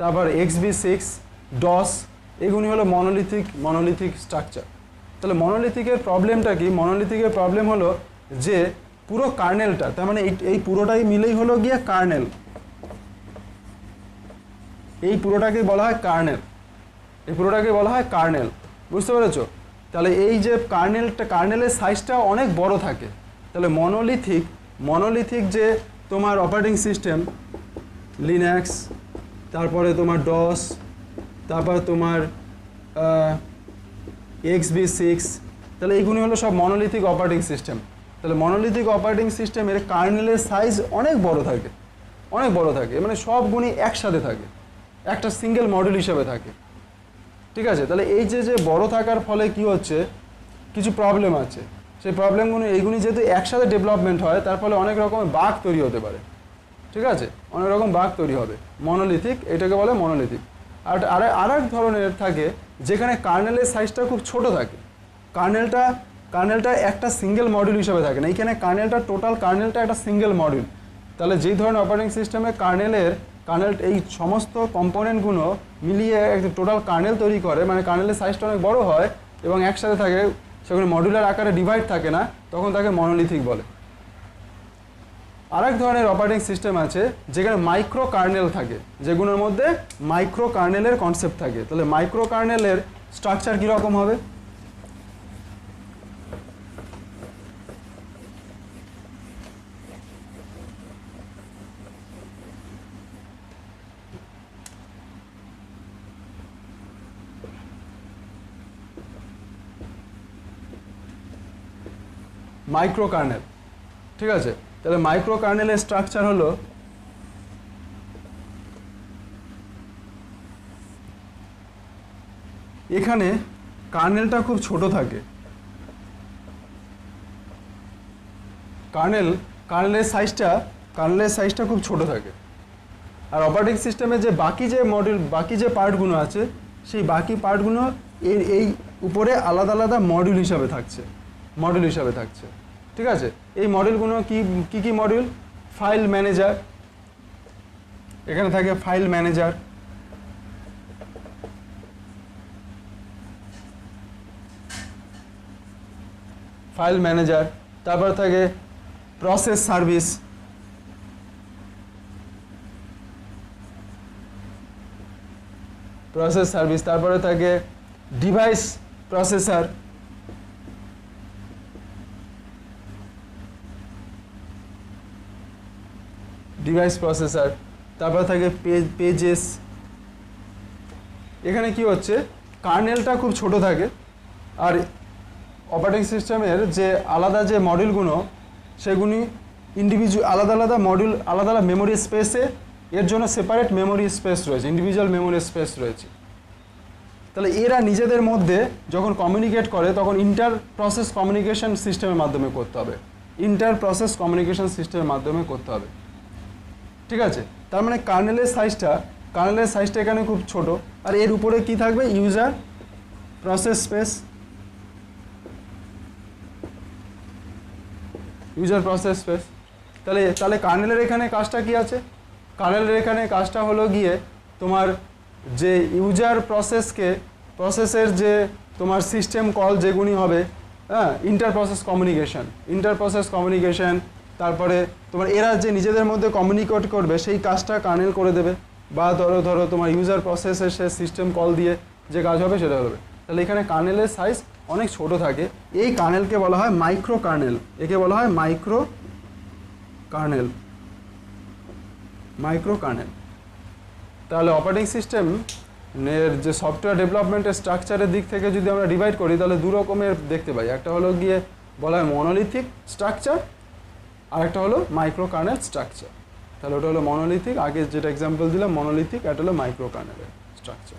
তারপর XB6, ডস, এগুলি হলো মনোলিথিক স্ট্রাকচার। তাহলে মনোলিথিকের প্রবলেমটা কি? মনোলিথিকের প্রবলেম হলো যে পুরো কার্নেলটা, তার মানে এই পুরোটাই মিলেই হলো গিয়ে কার্নেল, এই পুরোটাকে বলা হয় কার্নেল। বুঝতে পেরেছো? তাহলে এই যে কার্নেলের সাইজটা অনেক বড় থাকে। তাহলে মনোলিথিক যে তোমার অপারেটিং সিস্টেম, লিনাক্স, তারপরে তোমার ডস, তারপর তোমার XB6, তাহলে এইগুলি হলো সব মনোলিথিক অপারেটিং সিস্টেম। তাহলে মনোলিথিক অপারেটিং সিস্টেমের কার্নেলের সাইজ অনেক বড় থাকে, মানে সবগুলি একসাথে থাকে, একটা সিঙ্গেল মডিউল হিসেবে থাকে। ঠিক আছে, তাহলে এই যে বড় থাকার ফলে কি হচ্ছে, কিছু প্রবলেম আছে। সেই এইগুলি যেহেতু একসাথে ডেভেলপমেন্ট হয়, তার ফলে অনেক রকমের বাগ তৈরি হতে পারে। ঠিক আছে, অনেক রকম বাগ তৈরি হবে। মনোলিথিক, এটাকে বলে মনোলিথিক। আর এক ধরনের থাকে যেখানে কার্নেলের সাইজটা খুব ছোট থাকে, কার্নেলটা একটা সিঙ্গেল মডিউল হিসেবে থাকে না, এইখানে টোটাল কার্নেলটা একটা সিঙ্গেল মডিউল। তাহলে যেই ধরনের অপারেটিং সিস্টেমে কার্নেল এই সমস্ত কম্পোনেন্টগুলো মিলিয়ে একটা টোটাল কার্নেল তৈরি করে, মানে কার্নেলের সাইজটা অনেক বড় হয় এবং একসাথে থাকে, সেগুলো মডিউলার আকারে ডিভাইড থাকে না, তখন তাকে মনোলিথিক বলে। আরেক ধরনের অপারেটিং সিস্টেম আছে যেখানে মাইক্রো কার্নেল থাকে, যেগুলোর মধ্যে মাইক্রো কার্নেলের কনসেপ্ট থাকে। তাহলে মাইক্রো কার্নেলের স্ট্রাকচার কীরকম হবে? Micro kernel. ঠিক আছে, তাহলে মাইক্রো কার্নেলের স্ট্রাকচার হলো এখানে কার্নেলটা খুব ছোট থাকে, কার্নেলের সাইজটা খুব ছোট থাকে। আর অপারেটিং সিস্টেমে যে বাকি যে পার্টগুলো আছে, সেই বাকি পার্টগুলো এই উপরে আলাদা আলাদা মডিউল হিসাবে থাকছে। ঠিক আছে, এই মডিউলগুলো কি মডিউল? ফাইল ম্যানেজার, এখানে থাকে ফাইল ম্যানেজার, ফাইল ম্যানেজার, তারপরে থাকে প্রসেস সার্ভিস, তারপরে থাকে ডিভাইস প্রসেসর, তারপরে থাকে পেজেস। এখানে কি হচ্ছে, কার্নেলটা খুব ছোট থাকে, আর অপারেটিং সিস্টেমের যে আলাদা যে মডিউলগুলো সেগুলি আলাদা আলাদা মডিউল, আলাদা আলাদা মেমোরি স্পেসে, এর জন্য সেপারেট মেমোরি স্পেস রয়েছে, ইন্ডিভিজুয়াল মেমোরি স্পেস রয়েছে। তাহলে এরা নিজেদের মধ্যে যখন কমিউনিকেট করে তখন ইন্টার প্রসেস কমিউনিকেশন সিস্টেমের মাধ্যমে করতে হবে, ঠিক আছে। তার মানে কার্নেলের সাইজটা এখানে খুব ছোট, আর এর উপরে কি থাকবে, ইউজার প্রসেস স্পেস, তাহলে কার্নেলের এখানে কাজটা কি আছে, কার্নেলের এখানে কাজটা হলো গিয়ে তোমার যে ইউজার প্রসেসের যে তোমার সিস্টেম কল যেগুলি হবে, হ্যাঁ, ইন্টার প্রসেস কমিউনিকেশন, তারপরে তোমার এরা যে নিজেদের মধ্যে কমিউনিকেট করবে সেই কাজটা কার্নেল করে দেবে, বা ধরো তোমার ইউজার প্রসেসের সে সিস্টেম কল দিয়ে যে কাজ হবে সেটা হবে। তাহলে এখানে কার্নেলের সাইজ অনেক ছোট থাকে, এই কার্নেলকে বলা হয় মাইক্রো কার্নেল, একে বলা হয় মাইক্রো কার্নেল। তাহলে অপারেটিং সিস্টেম যে সফটওয়্যার ডেভেলপমেন্টের স্ট্রাকচারের দিক থেকে যদি আমরা ডিভাইড করি তাহলে দু রকমের দেখতে পাই, একটা হলো গিয়ে বলা হয় মনোলিথিক স্ট্রাকচার, আর একটা হলো মাইক্রো কার্নেল স্ট্রাকচার। তাহলে ওটা হলো মনোলিথিক, আগে যেটা এক্সাম্পল দিলাম মনোলিথিক, এটা হলো মাইক্রো কার্নেলের স্ট্রাকচার।